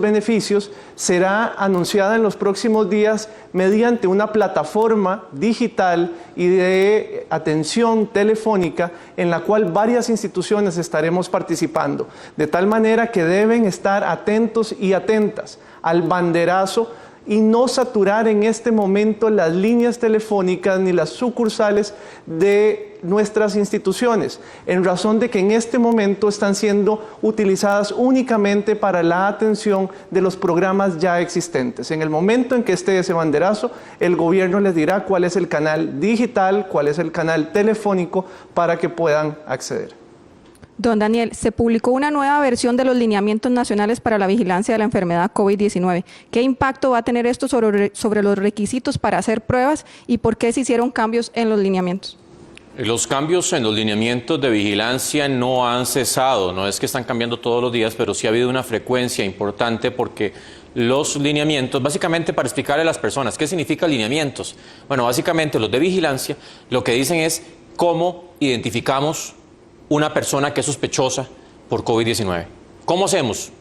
beneficios será anunciada en los próximos días mediante una plataforma digital y de atención telefónica en la cual varias instituciones estaremos participando, de tal manera que deben estar atentos y atentas al banderazo y no saturar en este momento las líneas telefónicas ni las sucursales de nuestras instituciones, en razón de que en este momento están siendo utilizadas únicamente para la atención de los programas ya existentes. En el momento en que esté ese banderazo, el gobierno les dirá cuál es el canal digital, cuál es el canal telefónico para que puedan acceder. Don Daniel, se publicó una nueva versión de los lineamientos nacionales para la vigilancia de la enfermedad COVID-19. ¿Qué impacto va a tener esto sobre los requisitos para hacer pruebas y por qué se hicieron cambios en los lineamientos? Los cambios en los lineamientos de vigilancia no han cesado, no es que están cambiando todos los días, pero sí ha habido una frecuencia importante porque los lineamientos, básicamente para explicarle a las personas, ¿qué significa lineamientos? Bueno, básicamente los de vigilancia lo que dicen es cómo identificamos una persona que es sospechosa por COVID-19. ¿Cómo hacemos?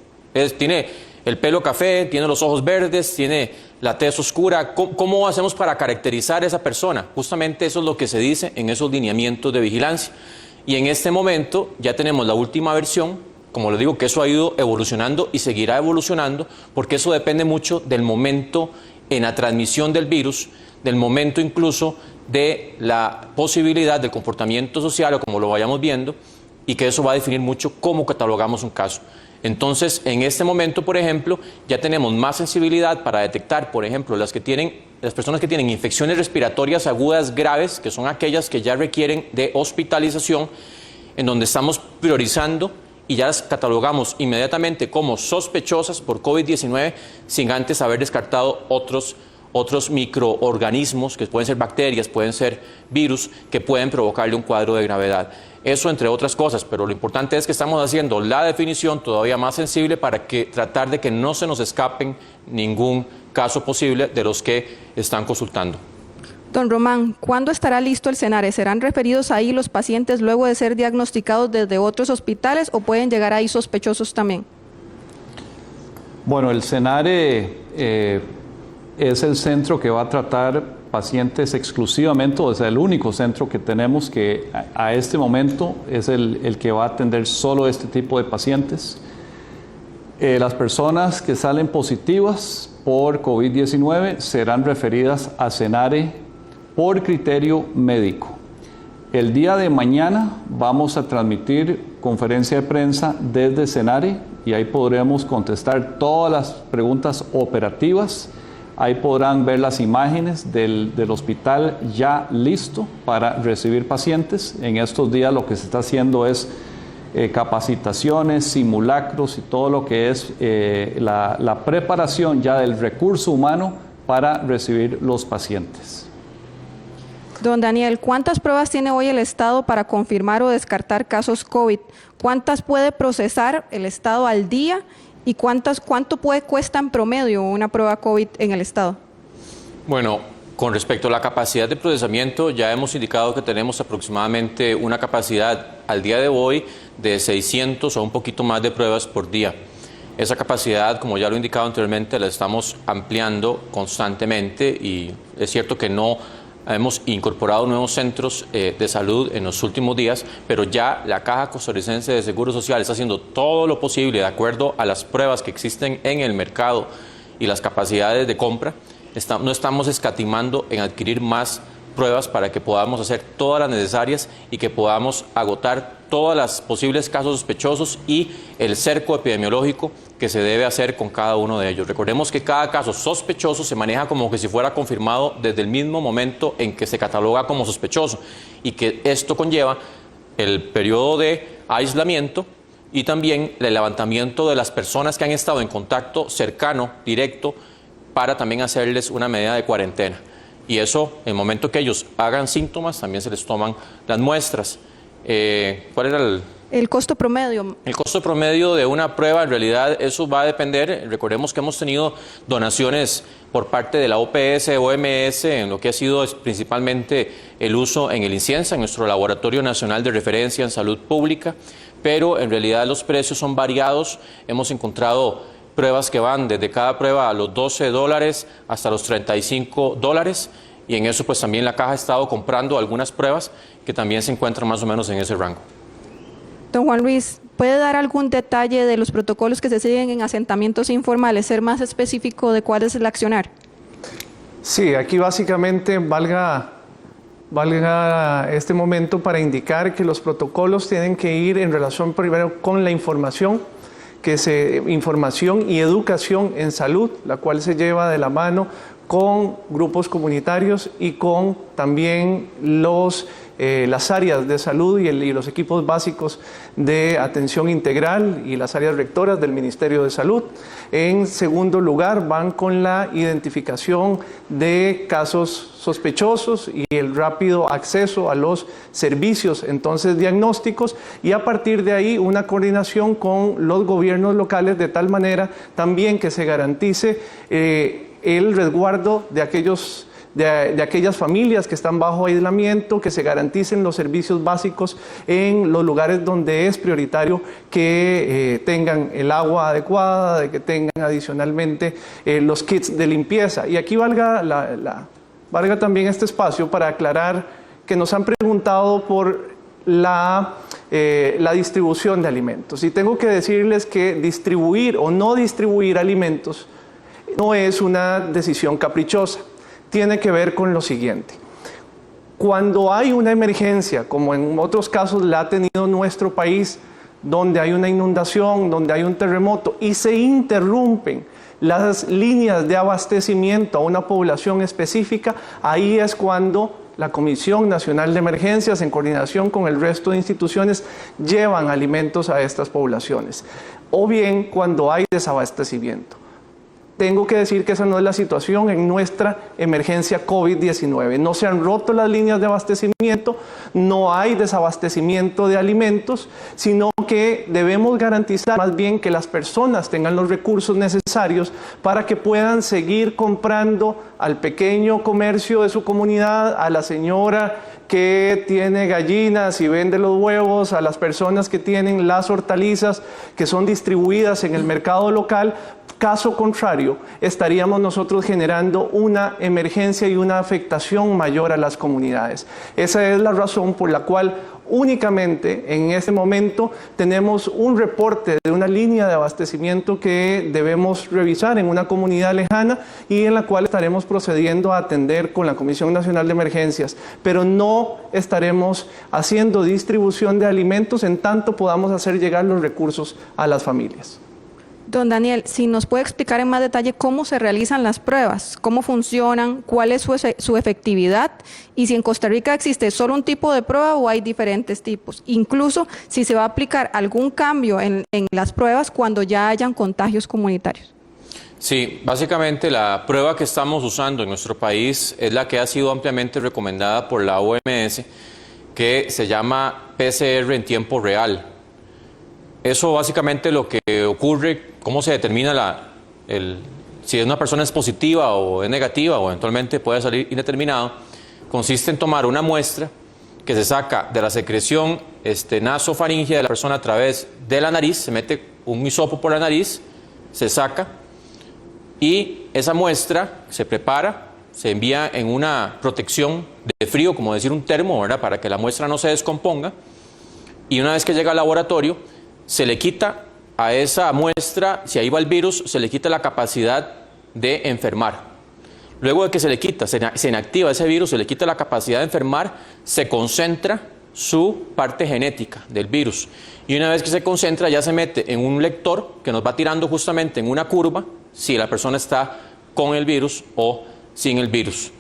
Tiene el pelo café, tiene los ojos verdes, tiene la tez oscura. ¿Cómo hacemos para caracterizar a esa persona? Justamente eso es lo que se dice en esos lineamientos de vigilancia. Y en este momento ya tenemos la última versión. Como les digo, que eso ha ido evolucionando y seguirá evolucionando, porque eso depende mucho del momento en la transmisión del virus, del momento incluso de la posibilidad del comportamiento social o como lo vayamos viendo, y que eso va a definir mucho cómo catalogamos un caso. Entonces, en este momento, por ejemplo, ya tenemos más sensibilidad para detectar, por ejemplo, las personas que tienen infecciones respiratorias agudas graves, que son aquellas que ya requieren de hospitalización, en donde estamos priorizando y ya las catalogamos inmediatamente como sospechosas por COVID-19 sin antes haber descartado otros microorganismos, que pueden ser bacterias, pueden ser virus, que pueden provocarle un cuadro de gravedad. Eso entre otras cosas, pero lo importante es que estamos haciendo la definición todavía más sensible para tratar de que no se nos escapen ningún caso posible de los que están consultando. Don Román, ¿cuándo estará listo el SENARE? ¿Serán referidos ahí los pacientes luego de ser diagnosticados desde otros hospitales o pueden llegar ahí sospechosos también? Bueno, el SENARE es el centro que va a tratar pacientes exclusivamente, o sea, el único centro que tenemos que a este momento es el que va a atender solo este tipo de pacientes. Las personas que salen positivas por COVID-19 serán referidas a SENARE por criterio médico. El día de mañana vamos a transmitir conferencia de prensa desde SENARE y ahí podremos contestar todas las preguntas operativas. Ahí podrán ver las imágenes del hospital ya listo para recibir pacientes. En estos días lo que se está haciendo es capacitaciones, simulacros y todo lo que es la preparación ya del recurso humano para recibir los pacientes. Don Daniel, ¿cuántas pruebas tiene hoy el Estado para confirmar o descartar casos COVID? ¿Cuántas puede procesar el Estado al día? ¿Y cuánto cuesta en promedio una prueba COVID en el estado? Bueno, con respecto a la capacidad de procesamiento, ya hemos indicado que tenemos aproximadamente una capacidad al día de hoy de 600 o un poquito más de pruebas por día. Esa capacidad, como ya lo he indicado anteriormente, la estamos ampliando constantemente y es cierto que no hemos incorporado nuevos centros de salud en los últimos días, pero ya la Caja Costarricense de Seguro Social está haciendo todo lo posible de acuerdo a las pruebas que existen en el mercado y las capacidades de compra. No estamos escatimando en adquirir más pruebas para que podamos hacer todas las necesarias y que podamos agotar todos los posibles casos sospechosos y el cerco epidemiológico que se debe hacer con cada uno de ellos. Recordemos que cada caso sospechoso se maneja como que si fuera confirmado desde el mismo momento en que se cataloga como sospechoso y que esto conlleva el periodo de aislamiento y también el levantamiento de las personas que han estado en contacto cercano, directo, para también hacerles una medida de cuarentena. Y eso, en el momento que ellos hagan síntomas, también se les toman las muestras. ¿Cuál era el costo promedio? El costo promedio de una prueba, en realidad, eso va a depender. Recordemos que hemos tenido donaciones por parte de la OPS, OMS, en lo que ha sido principalmente el uso en el INCIENSA, en nuestro Laboratorio Nacional de Referencia en Salud Pública, pero en realidad los precios son variados. Hemos encontrado pruebas que van desde cada prueba a los $12 hasta los $35, y en eso pues también la Caja ha estado comprando algunas pruebas que también se encuentran más o menos en ese rango. Don Juan Luis, ¿puede dar algún detalle de los protocolos que se siguen en asentamientos informales, ser más específico de cuál es el accionar? Sí, aquí básicamente valga este momento para indicar que los protocolos tienen que ir en relación primero con la información, información y educación en salud, la cual se lleva de la mano con grupos comunitarios y con también las áreas de salud y los equipos básicos de atención integral y las áreas rectoras del Ministerio de Salud. En segundo lugar, van con la identificación de casos sospechosos y el rápido acceso a los servicios entonces diagnósticos, y a partir de ahí una coordinación con los gobiernos locales de tal manera también que se garantice el resguardo de aquellas familias que están bajo aislamiento, que se garanticen los servicios básicos en los lugares donde es prioritario que tengan el agua adecuada, de que tengan adicionalmente los kits de limpieza. Y aquí valga también este espacio para aclarar que nos han preguntado por la distribución de alimentos. Y tengo que decirles que distribuir o no distribuir alimentos no es una decisión caprichosa. Tiene que ver con lo siguiente. Cuando hay una emergencia, como en otros casos la ha tenido nuestro país, donde hay una inundación, donde hay un terremoto y se interrumpen las líneas de abastecimiento a una población específica, ahí es cuando la Comisión Nacional de Emergencias, en coordinación con el resto de instituciones, llevan alimentos a estas poblaciones. O bien cuando hay desabastecimiento. Tengo que decir que esa no es la situación en nuestra emergencia COVID-19. No se han roto las líneas de abastecimiento, no hay desabastecimiento de alimentos, sino que debemos garantizar más bien que las personas tengan los recursos necesarios para que puedan seguir comprando al pequeño comercio de su comunidad, a la señora que tiene gallinas y vende los huevos, a las personas que tienen las hortalizas que son distribuidas en el mercado local. Caso contrario, estaríamos nosotros generando una emergencia y una afectación mayor a las comunidades. Esa es la razón por la cual únicamente en este momento tenemos un reporte de una línea de abastecimiento que debemos revisar en una comunidad lejana y en la cual estaremos procediendo a atender con la Comisión Nacional de Emergencias, pero no estaremos haciendo distribución de alimentos en tanto podamos hacer llegar los recursos a las familias. Don Daniel, si nos puede explicar en más detalle cómo se realizan las pruebas, cómo funcionan, cuál es su efectividad y si en Costa Rica existe solo un tipo de prueba o hay diferentes tipos. Incluso si se va a aplicar algún cambio en las pruebas cuando ya hayan contagios comunitarios. Sí, básicamente la prueba que estamos usando en nuestro país es la que ha sido ampliamente recomendada por la OMS, que se llama PCR en tiempo real. Eso básicamente lo que ocurre, cómo se determina si una persona es positiva o es negativa o eventualmente puede salir indeterminado, consiste en tomar una muestra que se saca de la secreción nasofaríngea de la persona a través de la nariz, se mete un hisopo por la nariz, se saca y esa muestra se prepara, se envía en una protección de frío, como decir un termo, ¿verdad?, para que la muestra no se descomponga, y una vez que llega al laboratorio se le quita a esa muestra, si ahí va el virus, se le quita la capacidad de enfermar. Luego de que se le quita, se inactiva ese virus, se le quita la capacidad de enfermar, se concentra su parte genética del virus. Y una vez que se concentra, ya se mete en un lector que nos va tirando justamente en una curva si la persona está con el virus o sin el virus.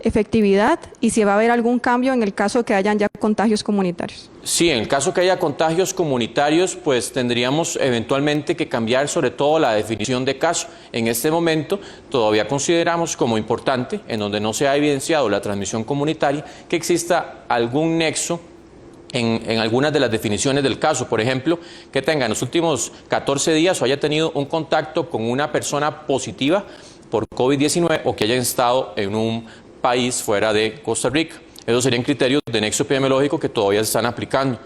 Efectividad y si va a haber algún cambio en el caso que hayan ya contagios comunitarios. Sí, en el caso que haya contagios comunitarios, pues tendríamos eventualmente que cambiar sobre todo la definición de caso. En este momento todavía consideramos como importante, en donde no se ha evidenciado la transmisión comunitaria, que exista algún nexo en algunas de las definiciones del caso. Por ejemplo, que tenga en los últimos 14 días o haya tenido un contacto con una persona positiva por COVID-19 o que haya estado en un país fuera de Costa Rica. Esos serían criterios de nexo epidemiológico que todavía se están aplicando.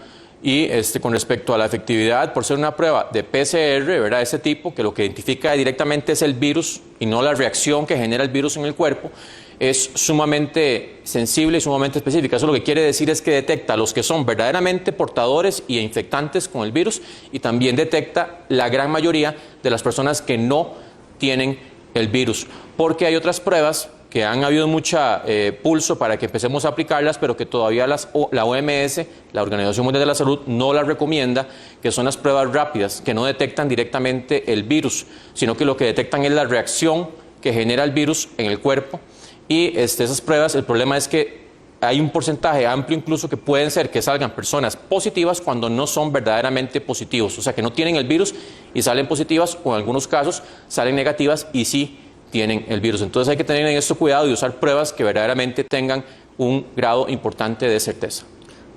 Y con respecto a la efectividad, por ser una prueba de PCR, ¿verdad?, ese tipo, que lo que identifica directamente es el virus y no la reacción que genera el virus en el cuerpo, es sumamente sensible y sumamente específica. Eso lo que quiere decir es que detecta a los que son verdaderamente portadores y infectantes con el virus y también detecta la gran mayoría de las personas que no tienen el virus. Porque hay otras pruebas que han habido mucha pulso para que empecemos a aplicarlas, pero que todavía la OMS, la Organización Mundial de la Salud, no las recomienda, que son las pruebas rápidas, que no detectan directamente el virus, sino que lo que detectan es la reacción que genera el virus en el cuerpo. Y esas pruebas, el problema es que hay un porcentaje amplio incluso que pueden ser que salgan personas positivas cuando no son verdaderamente positivos, o sea, que no tienen el virus y salen positivas, o en algunos casos salen negativas y sí tienen el virus. Entonces hay que tener en esto cuidado y usar pruebas que verdaderamente tengan un grado importante de certeza.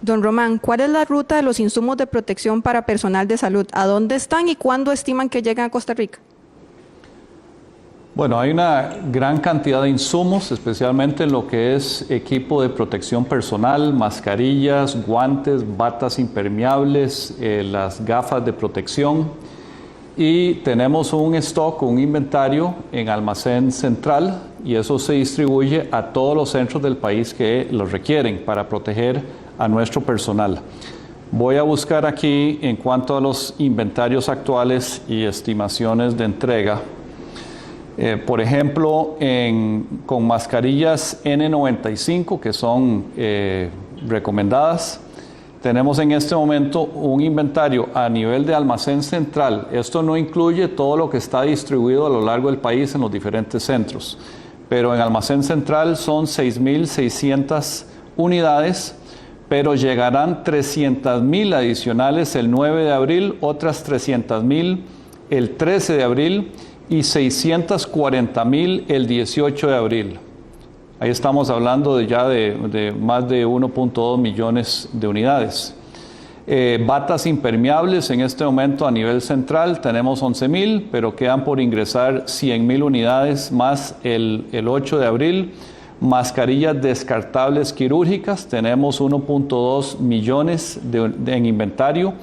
Don Román, ¿cuál es la ruta de los insumos de protección para personal de salud? ¿A dónde están y cuándo estiman que llegan a Costa Rica? Bueno, hay una gran cantidad de insumos, especialmente en lo que es equipo de protección personal, mascarillas, guantes, batas impermeables, las gafas de protección. Y tenemos un stock, un inventario en almacén central, y eso se distribuye a todos los centros del país que los requieren para proteger a nuestro personal. Voy a buscar aquí en cuanto a los inventarios actuales y estimaciones de entrega. Por ejemplo, con mascarillas N95 que son recomendadas, tenemos en este momento un inventario a nivel de almacén central. Esto no incluye todo lo que está distribuido a lo largo del país en los diferentes centros, pero en almacén central son 6.600 unidades, pero llegarán 300.000 adicionales el 9 de abril, otras 300.000 el 13 de abril y 640.000 el 18 de abril. Ahí estamos hablando de más de 1.2 millones de unidades. Batas impermeables en este momento a nivel central tenemos 11.000, pero quedan por ingresar 100.000 unidades más el 8 de abril. Mascarillas descartables quirúrgicas tenemos 1.2 millones en inventario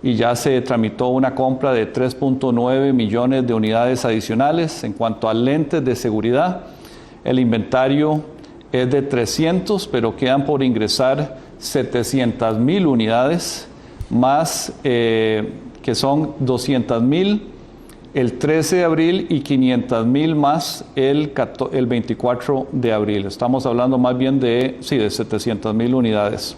y ya se tramitó una compra de 3.9 millones de unidades adicionales. En cuanto a lentes de seguridad, el inventario es de 300, pero quedan por ingresar 700.000 unidades, más que son 200.000 el 13 de abril y 500.000 más el 24 de abril. Estamos hablando más bien de 700.000 unidades.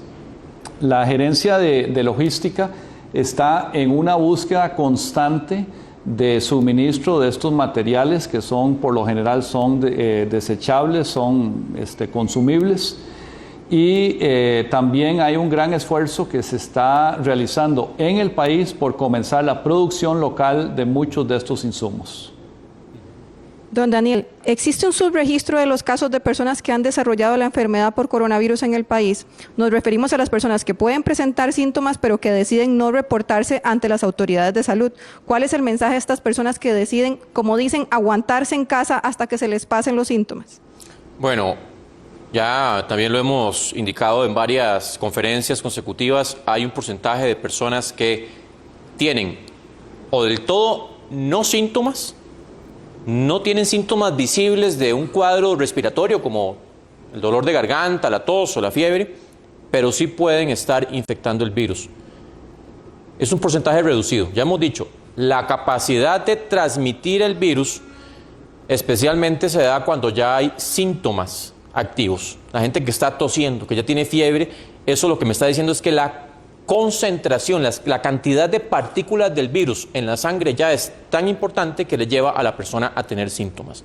La gerencia de logística está en una búsqueda constante de suministro de estos materiales que son, por lo general, son desechables, son consumibles. Y también hay un gran esfuerzo que se está realizando en el país por comenzar la producción local de muchos de estos insumos. Don Daniel, ¿existe un subregistro de los casos de personas que han desarrollado la enfermedad por coronavirus en el país? Nos referimos a las personas que pueden presentar síntomas pero que deciden no reportarse ante las autoridades de salud. ¿Cuál es el mensaje a estas personas que deciden, como dicen, aguantarse en casa hasta que se les pasen los síntomas? Bueno, ya también lo hemos indicado en varias conferencias consecutivas, hay un porcentaje de personas que tienen o del todo no síntomas, no tienen síntomas visibles de un cuadro respiratorio como el dolor de garganta, la tos o la fiebre, pero sí pueden estar infectando el virus. Es un porcentaje reducido. Ya hemos dicho, la capacidad de transmitir el virus especialmente se da cuando ya hay síntomas activos. La gente que está tosiendo, que ya tiene fiebre, eso lo que me está diciendo es que la concentración, la cantidad de partículas del virus en la sangre ya es tan importante que le lleva a la persona a tener síntomas.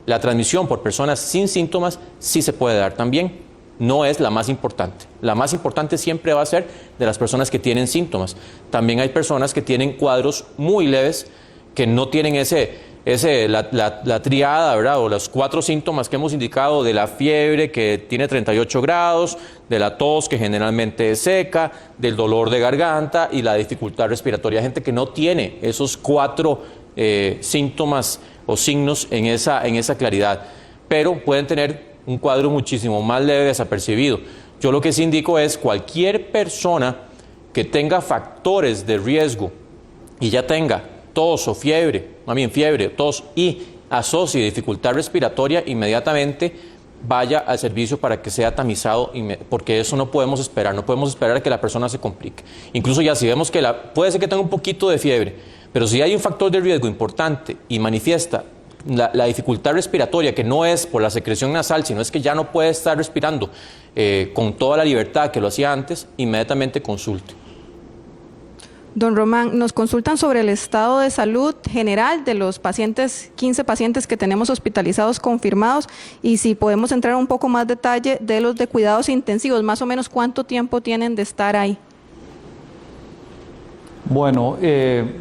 La transmisión por personas sin síntomas sí se puede dar también, no es la más importante. La más importante siempre va a ser de las personas que tienen síntomas. También hay personas que tienen cuadros muy leves, que no tienen la triada, ¿verdad? O los 4 síntomas que hemos indicado de la fiebre que tiene 38 grados, de la tos que generalmente es seca, del dolor de garganta y la dificultad respiratoria. Hay gente que no tiene esos 4 síntomas o signos en esa claridad, pero pueden tener un cuadro muchísimo más leve, desapercibido. Yo lo que sí indico es cualquier persona que tenga factores de riesgo y ya tenga tos o fiebre, tos y asocie dificultad respiratoria, inmediatamente vaya al servicio para que sea tamizado, porque eso no podemos esperar a que la persona se complique. Incluso ya si vemos que puede ser que tenga un poquito de fiebre, pero si hay un factor de riesgo importante y manifiesta la dificultad respiratoria, que no es por la secreción nasal, sino es que ya no puede estar respirando con toda la libertad que lo hacía antes, inmediatamente consulte. Don Román, nos consultan sobre el estado de salud general de los pacientes, 15 pacientes que tenemos hospitalizados confirmados, y si podemos entrar un poco más detalle de los de cuidados intensivos, más o menos cuánto tiempo tienen de estar ahí. Bueno,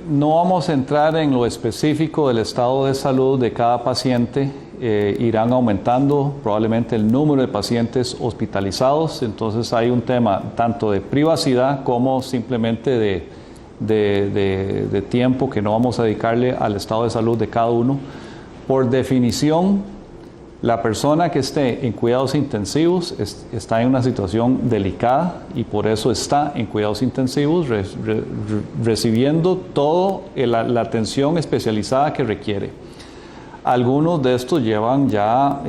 no vamos a entrar en lo específico del estado de salud de cada paciente. Irán aumentando probablemente el número de pacientes hospitalizados, entonces hay un tema tanto de privacidad como simplemente de tiempo que no vamos a dedicarle al estado de salud de cada uno. Por definición, la persona que esté en cuidados intensivos está en una situación delicada y por eso está en cuidados intensivos recibiendo toda la atención especializada que requiere. Algunos de estos llevan ya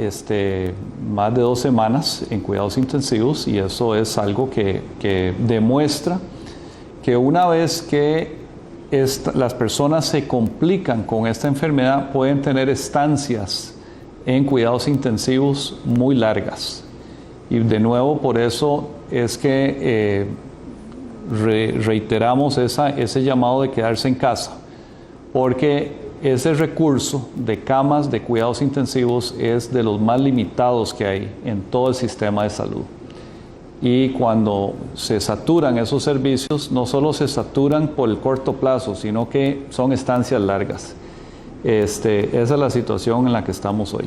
más de 2 semanas en cuidados intensivos y eso es algo que demuestra que una vez que las personas se complican con esta enfermedad, pueden tener estancias en cuidados intensivos muy largas. Y de nuevo, por eso es que reiteramos ese llamado de quedarse en casa, porque ese recurso de camas de cuidados intensivos es de los más limitados que hay en todo el sistema de salud. Y cuando se saturan esos servicios, no solo se saturan por el corto plazo, sino que son estancias largas. Esa es la situación en la que estamos hoy.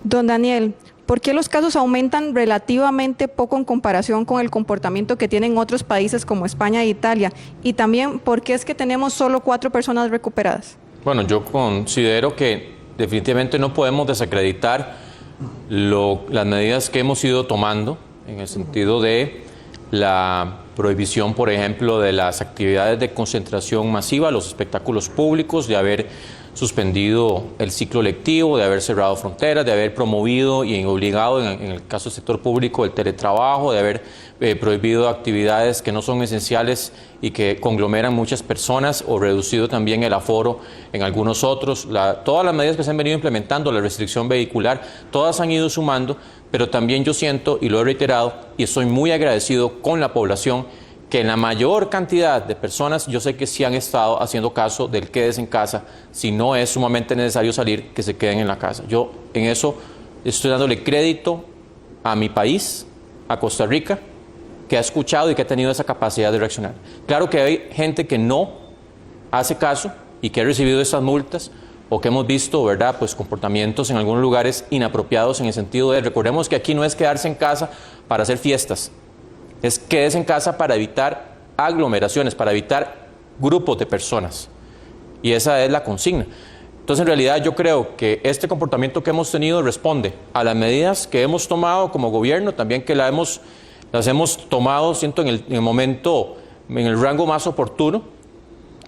Don Daniel, ¿por qué los casos aumentan relativamente poco en comparación con el comportamiento que tienen otros países como España e Italia? Y también, ¿por qué es que tenemos solo 4 personas recuperadas? Bueno, yo considero que definitivamente no podemos desacreditar las medidas que hemos ido tomando en el sentido de la prohibición, por ejemplo, de las actividades de concentración masiva, los espectáculos públicos, de haber suspendido el ciclo lectivo, de haber cerrado fronteras, de haber promovido y obligado, en el caso del sector público, el teletrabajo, de haber prohibido actividades que no son esenciales y que conglomeran muchas personas, o reducido también el aforo en algunos otros. Todas las medidas que se han venido implementando, la restricción vehicular, todas han ido sumando, pero también yo siento, y lo he reiterado, y estoy muy agradecido con la población, que en la mayor cantidad de personas yo sé que sí han estado haciendo caso del quédese en casa, si no es sumamente necesario salir, que se queden en la casa. Yo en eso estoy dándole crédito a mi país, a Costa Rica, que ha escuchado y que ha tenido esa capacidad de reaccionar. Claro que hay gente que no hace caso y que ha recibido esas multas o que hemos visto, ¿verdad?, pues comportamientos en algunos lugares inapropiados en el sentido de, recordemos que aquí no es quedarse en casa para hacer fiestas, es quedarse en casa para evitar aglomeraciones, para evitar grupos de personas. Y esa es la consigna. Entonces, en realidad, yo creo que este comportamiento que hemos tenido responde a las medidas que hemos tomado como gobierno, también que las hemos tomado, siento, en el momento, en el rango más oportuno,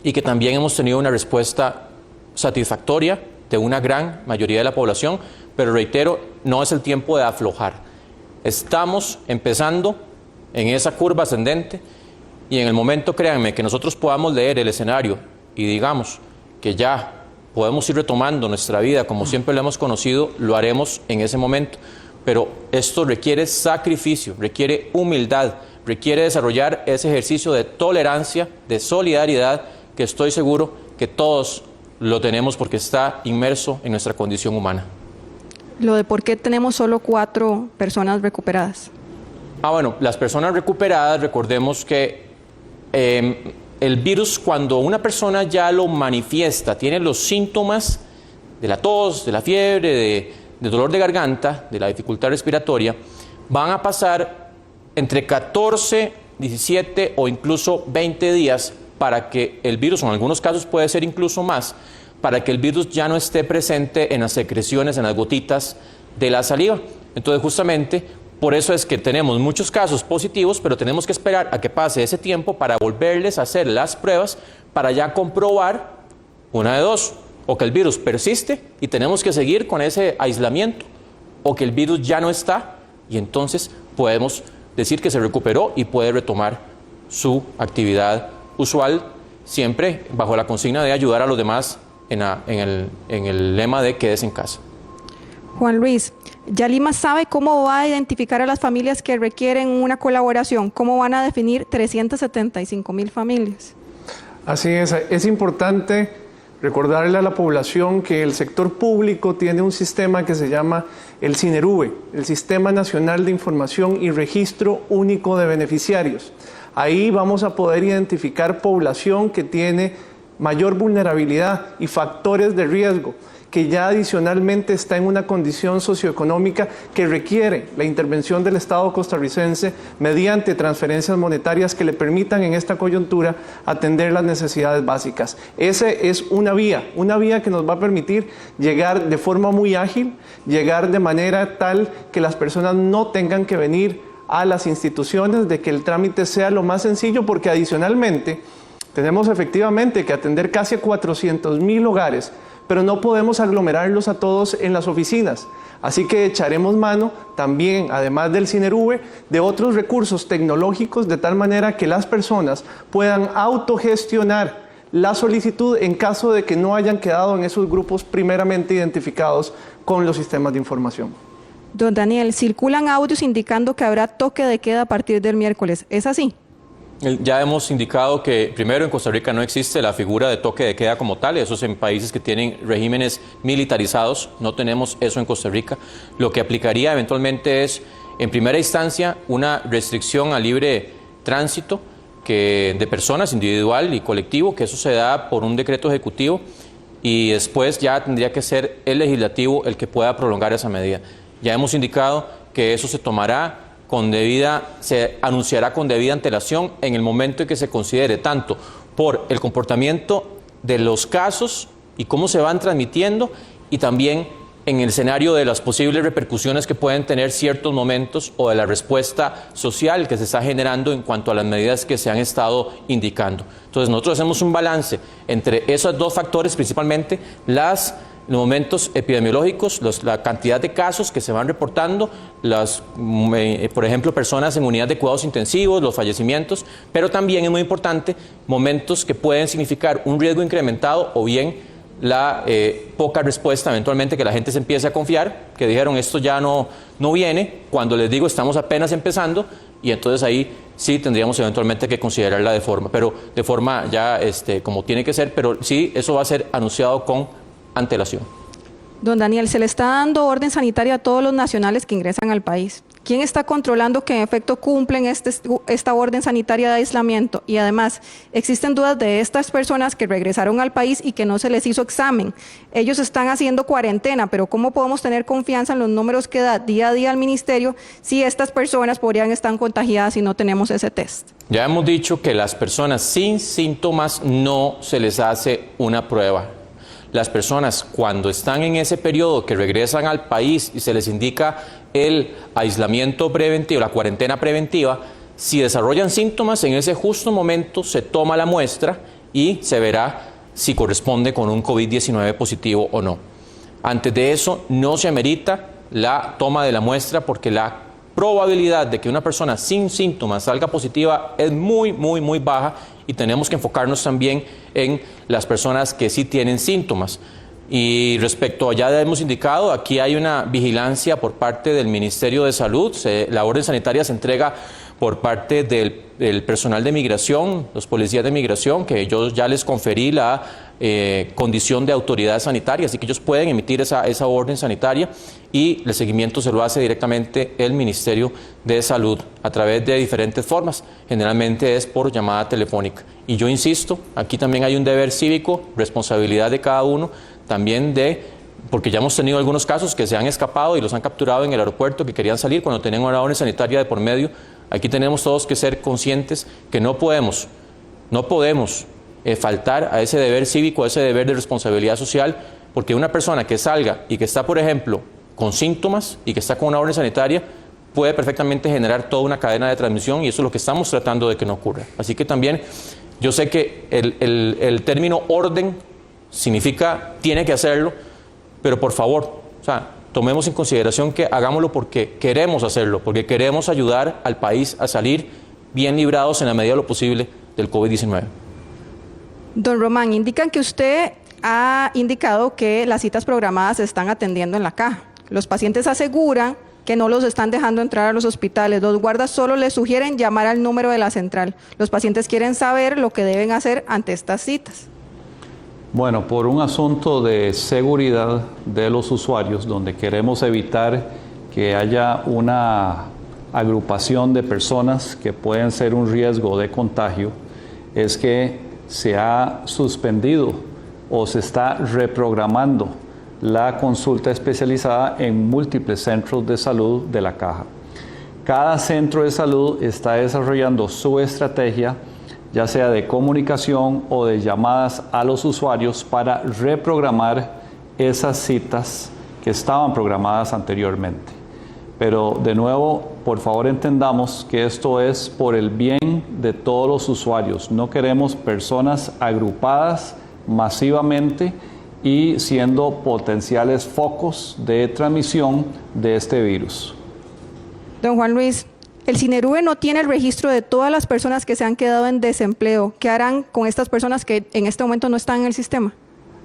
y que también hemos tenido una respuesta satisfactoria de una gran mayoría de la población, pero reitero, no es el tiempo de aflojar. Estamos empezando en esa curva ascendente y en el momento, créanme, que nosotros podamos leer el escenario y digamos que ya podemos ir retomando nuestra vida como siempre lo hemos conocido, lo haremos en ese momento. Pero esto requiere sacrificio, requiere humildad, requiere desarrollar ese ejercicio de tolerancia, de solidaridad, que estoy seguro que todos lo tenemos porque está inmerso en nuestra condición humana. Lo de por qué tenemos solo 4 personas recuperadas. Bueno, las personas recuperadas, recordemos que el virus, cuando una persona ya lo manifiesta, tiene los síntomas de la tos, de la fiebre, de dolor de garganta, de la dificultad respiratoria, van a pasar entre 14, 17 o incluso 20 días para que el virus, o en algunos casos puede ser incluso más, para que el virus ya no esté presente en las secreciones, en las gotitas de la saliva. Entonces, justamente, por eso es que tenemos muchos casos positivos, pero tenemos que esperar a que pase ese tiempo para volverles a hacer las pruebas para ya comprobar una de dos: o que el virus persiste y tenemos que seguir con ese aislamiento, o que el virus ya no está y entonces podemos decir que se recuperó y puede retomar su actividad usual, siempre bajo la consigna de ayudar a los demás en el lema de quédese en casa. Juan Luis, ¿ya Lima sabe cómo va a identificar a las familias que requieren una colaboración? ¿Cómo van a definir 375,000 familias? Así es importante recordarle a la población que el sector público tiene un sistema que se llama el SINERUVE, el Sistema Nacional de Información y Registro Único de Beneficiarios. Ahí vamos a poder identificar población que tiene mayor vulnerabilidad y factores de riesgo, que ya adicionalmente está en una condición socioeconómica que requiere la intervención del Estado costarricense mediante transferencias monetarias que le permitan en esta coyuntura atender las necesidades básicas. Esa es una vía que nos va a permitir llegar de forma muy ágil, llegar de manera tal que las personas no tengan que venir a las instituciones, de que el trámite sea lo más sencillo, porque adicionalmente tenemos efectivamente que atender casi a 400,000 hogares, pero no podemos aglomerarlos a todos en las oficinas. Así que echaremos mano también, además del SINERUVE, de otros recursos tecnológicos, de tal manera que las personas puedan autogestionar la solicitud en caso de que no hayan quedado en esos grupos primeramente identificados con los sistemas de información. Don Daniel, circulan audios indicando que habrá toque de queda a partir del miércoles. ¿Es así? Ya hemos indicado que, primero, en Costa Rica no existe la figura de toque de queda como tal. Eso es en países que tienen regímenes militarizados. No tenemos eso en Costa Rica. Lo que aplicaría eventualmente es, en primera instancia, una restricción al libre tránsito de personas, individual y colectivo, que eso se da por un decreto ejecutivo, y después ya tendría que ser el legislativo el que pueda prolongar esa medida. Ya hemos indicado que eso se anunciará con debida antelación en el momento en que se considere, tanto por el comportamiento de los casos y cómo se van transmitiendo, y también en el escenario de las posibles repercusiones que pueden tener ciertos momentos o de la respuesta social que se está generando en cuanto a las medidas que se han estado indicando. Entonces, nosotros hacemos un balance entre esos dos factores, principalmente los momentos epidemiológicos, la cantidad de casos que se van reportando, por ejemplo, personas en unidades de cuidados intensivos, los fallecimientos, pero también es muy importante momentos que pueden significar un riesgo incrementado o bien la poca respuesta, eventualmente que la gente se empiece a confiar, que dijeron esto ya no viene, cuando les digo estamos apenas empezando, y entonces ahí sí tendríamos eventualmente que considerarla de forma ya como tiene que ser, pero sí eso va a ser anunciado con antelación. Don Daniel, se le está dando orden sanitaria a todos los nacionales que ingresan al país. ¿Quién está controlando que en efecto cumplen esta orden sanitaria de aislamiento? Y además, existen dudas de estas personas que regresaron al país y que no se les hizo examen. Ellos están haciendo cuarentena, pero ¿cómo podemos tener confianza en los números que da día a día el ministerio si estas personas podrían estar contagiadas y no tenemos ese test? Ya hemos dicho que las personas sin síntomas no se les hace una prueba. Las personas cuando están en ese periodo que regresan al país y se les indica el aislamiento preventivo, la cuarentena preventiva, si desarrollan síntomas, en ese justo momento se toma la muestra y se verá si corresponde con un COVID-19 positivo o no. Antes de eso no se amerita la toma de la muestra porque la probabilidad de que una persona sin síntomas salga positiva es muy baja y tenemos que enfocarnos también en las personas que sí tienen síntomas. Y respecto a ya hemos indicado, aquí hay una vigilancia por parte del Ministerio de Salud, la orden sanitaria se entrega por parte del personal de migración, los policías de migración, que yo ya les conferí la condición de autoridad sanitaria, así que ellos pueden emitir esa orden sanitaria y el seguimiento se lo hace directamente el Ministerio de Salud a través de diferentes formas, generalmente es por llamada telefónica. Y yo insisto, aquí también hay un deber cívico, responsabilidad de cada uno, también porque ya hemos tenido algunos casos que se han escapado y los han capturado en el aeropuerto que querían salir cuando tenían una orden sanitaria de por medio. Aquí tenemos todos que ser conscientes que no podemos faltar a ese deber cívico, a ese deber de responsabilidad social, porque una persona que salga y que está, por ejemplo, con síntomas y que está con una orden sanitaria, puede perfectamente generar toda una cadena de transmisión y eso es lo que estamos tratando de que no ocurra. Así que también yo sé que el término orden significa tiene que hacerlo, pero por favor, tomemos en consideración que hagámoslo porque queremos hacerlo, porque queremos ayudar al país a salir bien librados en la medida de lo posible del COVID-19. Don Román, indican que usted ha indicado que las citas programadas se están atendiendo en la caja. Los pacientes aseguran que no los están dejando entrar a los hospitales. Los guardas solo les sugieren llamar al número de la central. Los pacientes quieren saber lo que deben hacer ante estas citas. Bueno, por un asunto de seguridad de los usuarios, donde queremos evitar que haya una agrupación de personas que pueden ser un riesgo de contagio, es que se ha suspendido o se está reprogramando la consulta especializada en múltiples centros de salud de la Caja. Cada centro de salud está desarrollando su estrategia, ya sea de comunicación o de llamadas a los usuarios para reprogramar esas citas que estaban programadas anteriormente. Pero de nuevo, por favor entendamos que esto es por el bien de todos los usuarios. No queremos personas agrupadas masivamente y siendo potenciales focos de transmisión de este virus. Don Juan Luis, el Sinerube no tiene el registro de todas las personas que se han quedado en desempleo. ¿Qué harán con estas personas que en este momento no están en el sistema?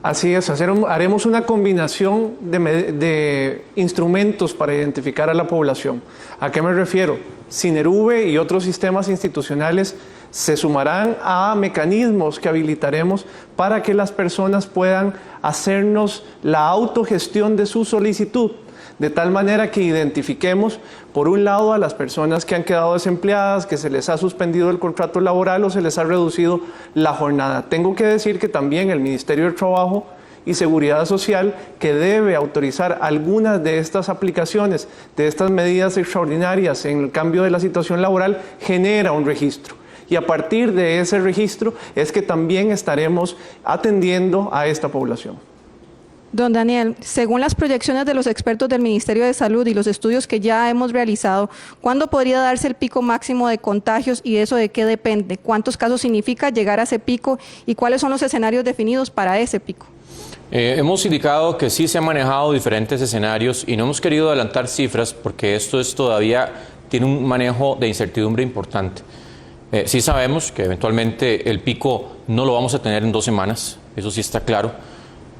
Así es, haremos una combinación de instrumentos para identificar a la población. ¿A qué me refiero? Sinerube y otros sistemas institucionales se sumarán a mecanismos que habilitaremos para que las personas puedan hacernos la autogestión de su solicitud, de tal manera que identifiquemos, por un lado, a las personas que han quedado desempleadas, que se les ha suspendido el contrato laboral o se les ha reducido la jornada. Tengo que decir que también el Ministerio del Trabajo y Seguridad Social, que debe autorizar algunas de estas aplicaciones, de estas medidas extraordinarias en el cambio de la situación laboral, genera un registro. Y a partir de ese registro es que también estaremos atendiendo a esta población. Don Daniel, según las proyecciones de los expertos del Ministerio de Salud y los estudios que ya hemos realizado, ¿cuándo podría darse el pico máximo de contagios y eso de qué depende? ¿Cuántos casos significa llegar a ese pico y cuáles son los escenarios definidos para ese pico? Hemos indicado que sí se han manejado diferentes escenarios y no hemos querido adelantar cifras porque esto todavía tiene un manejo de incertidumbre importante. Sí sabemos que eventualmente el pico no lo vamos a tener en 2 semanas, eso sí está claro.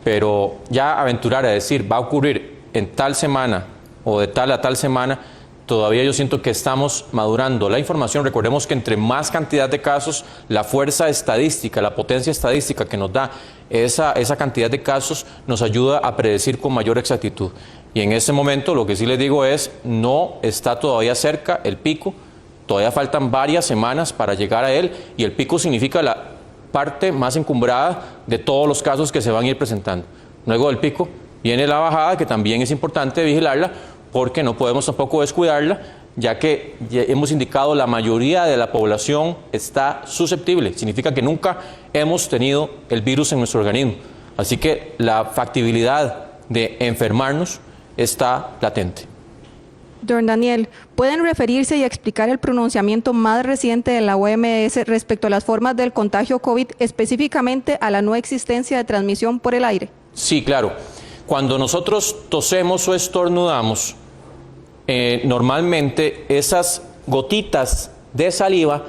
Pero ya aventurar a decir va a ocurrir en tal semana o de tal a tal semana, todavía yo siento que estamos madurando la información. Recordemos que entre más cantidad de casos, la fuerza estadística, la potencia estadística que nos da esa cantidad de casos nos ayuda a predecir con mayor exactitud. Y en este momento lo que sí les digo es, no está todavía cerca el pico, todavía faltan varias semanas para llegar a él, y el pico significa la parte más encumbrada de todos los casos que se van a ir presentando. Luego del pico viene la bajada, que también es importante vigilarla, porque no podemos tampoco descuidarla, ya que ya hemos indicado la mayoría de la población está susceptible. Significa que nunca hemos tenido el virus en nuestro organismo. Así que la factibilidad de enfermarnos está latente. Don Daniel, ¿pueden referirse y explicar el pronunciamiento más reciente de la OMS respecto a las formas del contagio COVID, específicamente a la no existencia de transmisión por el aire? Sí, claro. Cuando nosotros tosemos o estornudamos, normalmente esas gotitas de saliva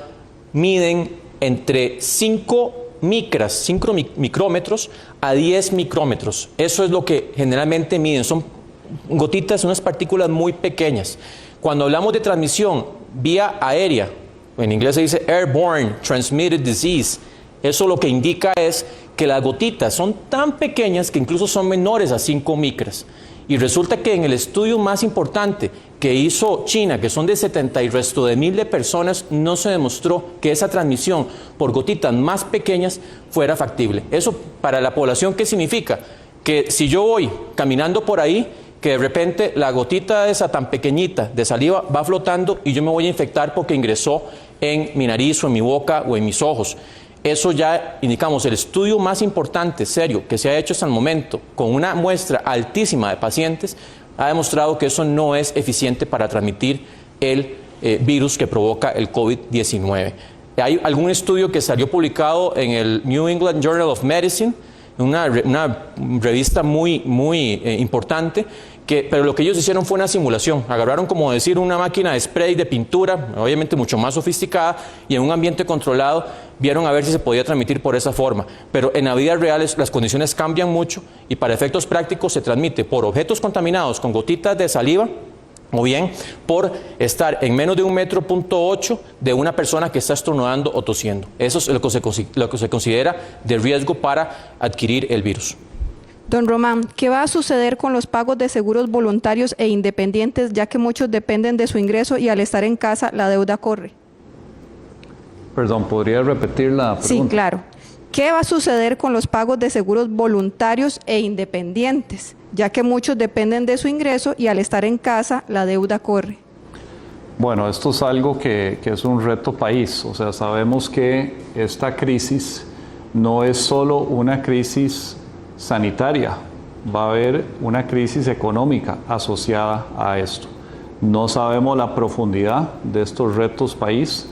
miden entre 5 micrómetros a 10 micrómetros. Eso es lo que generalmente miden. Son gotitas, unas partículas muy pequeñas. Cuando hablamos de transmisión vía aérea, en inglés se dice airborne transmitted disease, eso lo que indica es que las gotitas son tan pequeñas que incluso son menores a 5 micras. Y resulta que en el estudio más importante que hizo China, que son de 70 y resto de mil de personas, no se demostró que esa transmisión por gotitas más pequeñas fuera factible. Eso para la población, ¿qué significa? Que si yo voy caminando por ahí, que de repente la gotita esa tan pequeñita de saliva va flotando y yo me voy a infectar porque ingresó en mi nariz o en mi boca o en mis ojos. Eso ya indicamos, el estudio más importante, serio, que se ha hecho hasta el momento, con una muestra altísima de pacientes, ha demostrado que eso no es eficiente para transmitir el virus que provoca el COVID-19. Hay algún estudio que salió publicado en el New England Journal of Medicine, una revista muy importante, pero lo que ellos hicieron fue una simulación. Agarraron, como decir, una máquina de spray de pintura, obviamente mucho más sofisticada, y en un ambiente controlado vieron a ver si se podía transmitir por esa forma. Pero en la vida real las condiciones cambian mucho y para efectos prácticos se transmite por objetos contaminados con gotitas de saliva, o bien por estar en menos de 1,8 metros de una persona que está estornudando o tosiendo. Eso es lo que se considera de riesgo para adquirir el virus. Don Román, ¿qué va a suceder con los pagos de seguros voluntarios e independientes, ya que muchos dependen de su ingreso y al estar en casa la deuda corre? Perdón, ¿podría repetir la pregunta? Sí, claro. ¿Qué va a suceder con los pagos de seguros voluntarios e independientes, ya que muchos dependen de su ingreso y al estar en casa la deuda corre? Bueno, esto es algo que es un reto país. O sea, sabemos que esta crisis no es solo una crisis sanitaria, va a haber una crisis económica asociada a esto. No sabemos la profundidad de estos retos país,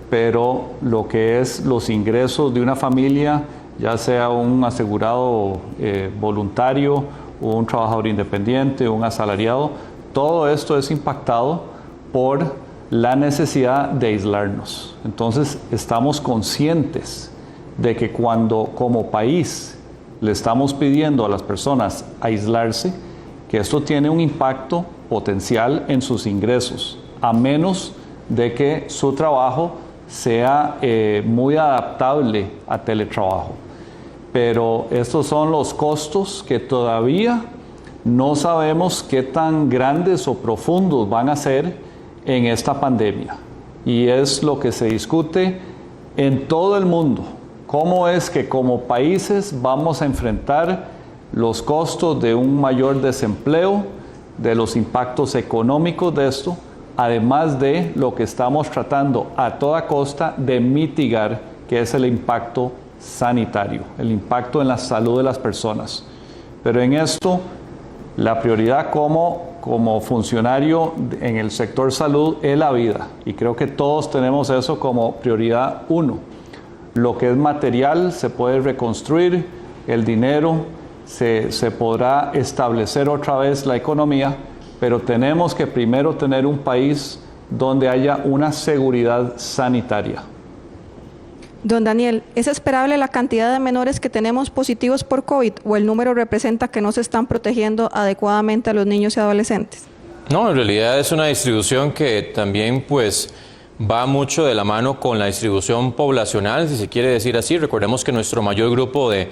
pero lo que es los ingresos de una familia, ya sea un asegurado voluntario, un trabajador independiente, un asalariado, todo esto es impactado por la necesidad de aislarnos. Entonces, estamos conscientes de que cuando como país le estamos pidiendo a las personas aislarse, que esto tiene un impacto potencial en sus ingresos, a menos de que su trabajo sea muy adaptable a teletrabajo. Pero estos son los costos que todavía no sabemos qué tan grandes o profundos van a ser en esta pandemia. Y es lo que se discute en todo el mundo. ¿Cómo es que como países vamos a enfrentar los costos de un mayor desempleo, de los impactos económicos de esto, además de lo que estamos tratando a toda costa de mitigar, que es el impacto sanitario, el impacto en la salud de las personas? Pero en esto, la prioridad como funcionario en el sector salud es la vida, y creo que todos tenemos eso como prioridad 1. Lo que es material se puede reconstruir, el dinero se podrá establecer otra vez la economía, pero tenemos que primero tener un país donde haya una seguridad sanitaria. Don Daniel, ¿es esperable la cantidad de menores que tenemos positivos por COVID o el número representa que no se están protegiendo adecuadamente a los niños y adolescentes? No, en realidad es una distribución que también pues va mucho de la mano con la distribución poblacional, si se quiere decir así. Recordemos que nuestro mayor grupo de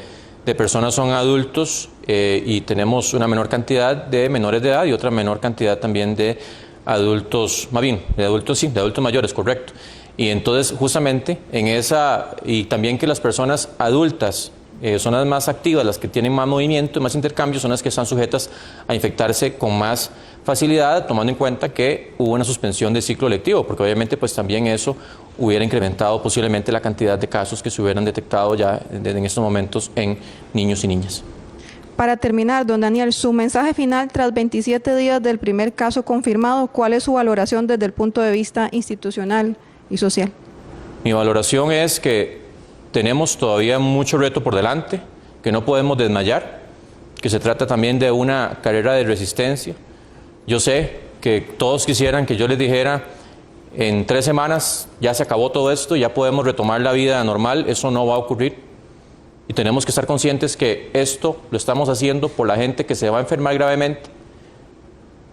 personas son adultos y tenemos una menor cantidad de menores de edad y otra menor cantidad también de adultos, más bien, de adultos sí, de adultos mayores, correcto. Y entonces justamente en esa, y también que las personas adultas son las más activas, las que tienen más movimiento, más intercambio, son las que están sujetas a infectarse con más facilidad, tomando en cuenta que hubo una suspensión del ciclo lectivo, porque obviamente pues también eso hubiera incrementado posiblemente la cantidad de casos que se hubieran detectado ya en estos momentos en niños y niñas. Para terminar, don Daniel, su mensaje final tras 27 días del primer caso confirmado, ¿cuál es su valoración desde el punto de vista institucional y social? Mi valoración es que tenemos todavía mucho reto por delante, que no podemos desmayar, que se trata también de una carrera de resistencia. Yo sé que todos quisieran que yo les dijera, en 3 semanas ya se acabó todo esto, ya podemos retomar la vida normal. Eso no va a ocurrir. Y tenemos que estar conscientes que esto lo estamos haciendo por la gente que se va a enfermar gravemente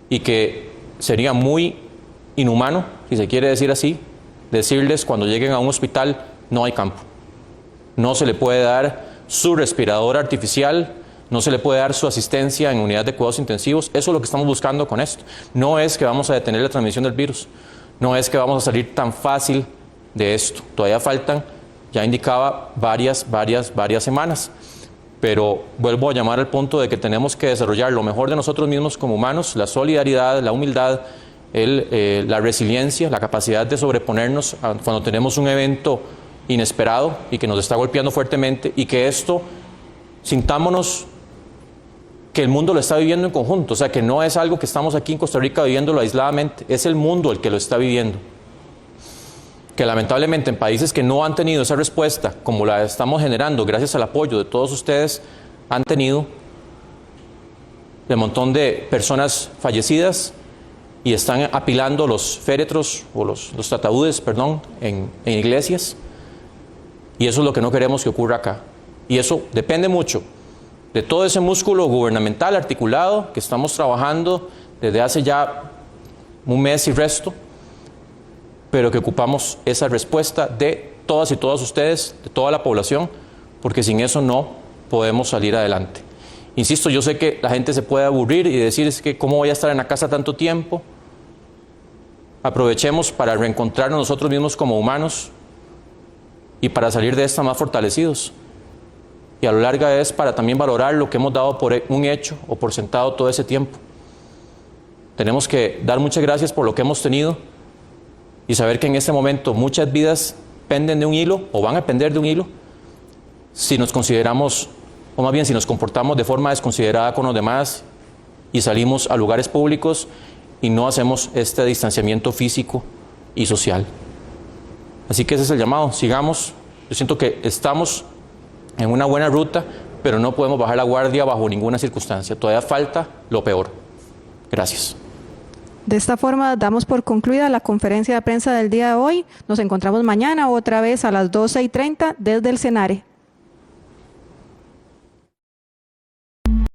y que sería muy inhumano, si se quiere decir así, decirles cuando lleguen a un hospital no hay campo. No se le puede dar su respirador artificial, no se le puede dar su asistencia en unidad de cuidados intensivos. Eso es lo que estamos buscando con esto. No es que vamos a detener la transmisión del virus, no es que vamos a salir tan fácil de esto. Todavía faltan, ya indicaba, varias semanas. Pero vuelvo a llamar al punto de que tenemos que desarrollar lo mejor de nosotros mismos como humanos, la solidaridad, la humildad, la resiliencia, la capacidad de sobreponernos cuando tenemos un evento inesperado y que nos está golpeando fuertemente, y que esto sintámonos que el mundo lo está viviendo en conjunto, o sea, que no es algo que estamos aquí en Costa Rica viviéndolo aisladamente, es el mundo el que lo está viviendo. Que lamentablemente en países que no han tenido esa respuesta, como la estamos generando gracias al apoyo de todos ustedes, han tenido un montón de personas fallecidas y están apilando los féretros o los ataúdes, perdón, en iglesias. Y eso es lo que no queremos que ocurra acá. Y eso depende mucho de todo ese músculo gubernamental articulado que estamos trabajando desde hace ya un mes y resto, pero que ocupamos esa respuesta de todas y todos ustedes, de toda la población, porque sin eso no podemos salir adelante. Insisto, yo sé que la gente se puede aburrir y decir, es que ¿cómo voy a estar en la casa tanto tiempo? Aprovechemos para reencontrarnos nosotros mismos como humanos y para salir de esta más fortalecidos. Y a lo largo es para también valorar lo que hemos dado por un hecho o por sentado todo ese tiempo. Tenemos que dar muchas gracias por lo que hemos tenido y saber que en este momento muchas vidas penden de un hilo o van a pender de un hilo si nos consideramos, o más bien si nos comportamos de forma desconsiderada con los demás y salimos a lugares públicos y no hacemos este distanciamiento físico y social. Así que ese es el llamado, sigamos. Yo siento que estamos en una buena ruta, pero no podemos bajar la guardia bajo ninguna circunstancia. Todavía falta lo peor. Gracias. De esta forma damos por concluida la conferencia de prensa del día de hoy. Nos encontramos mañana otra vez a las 12:30 desde el Senare.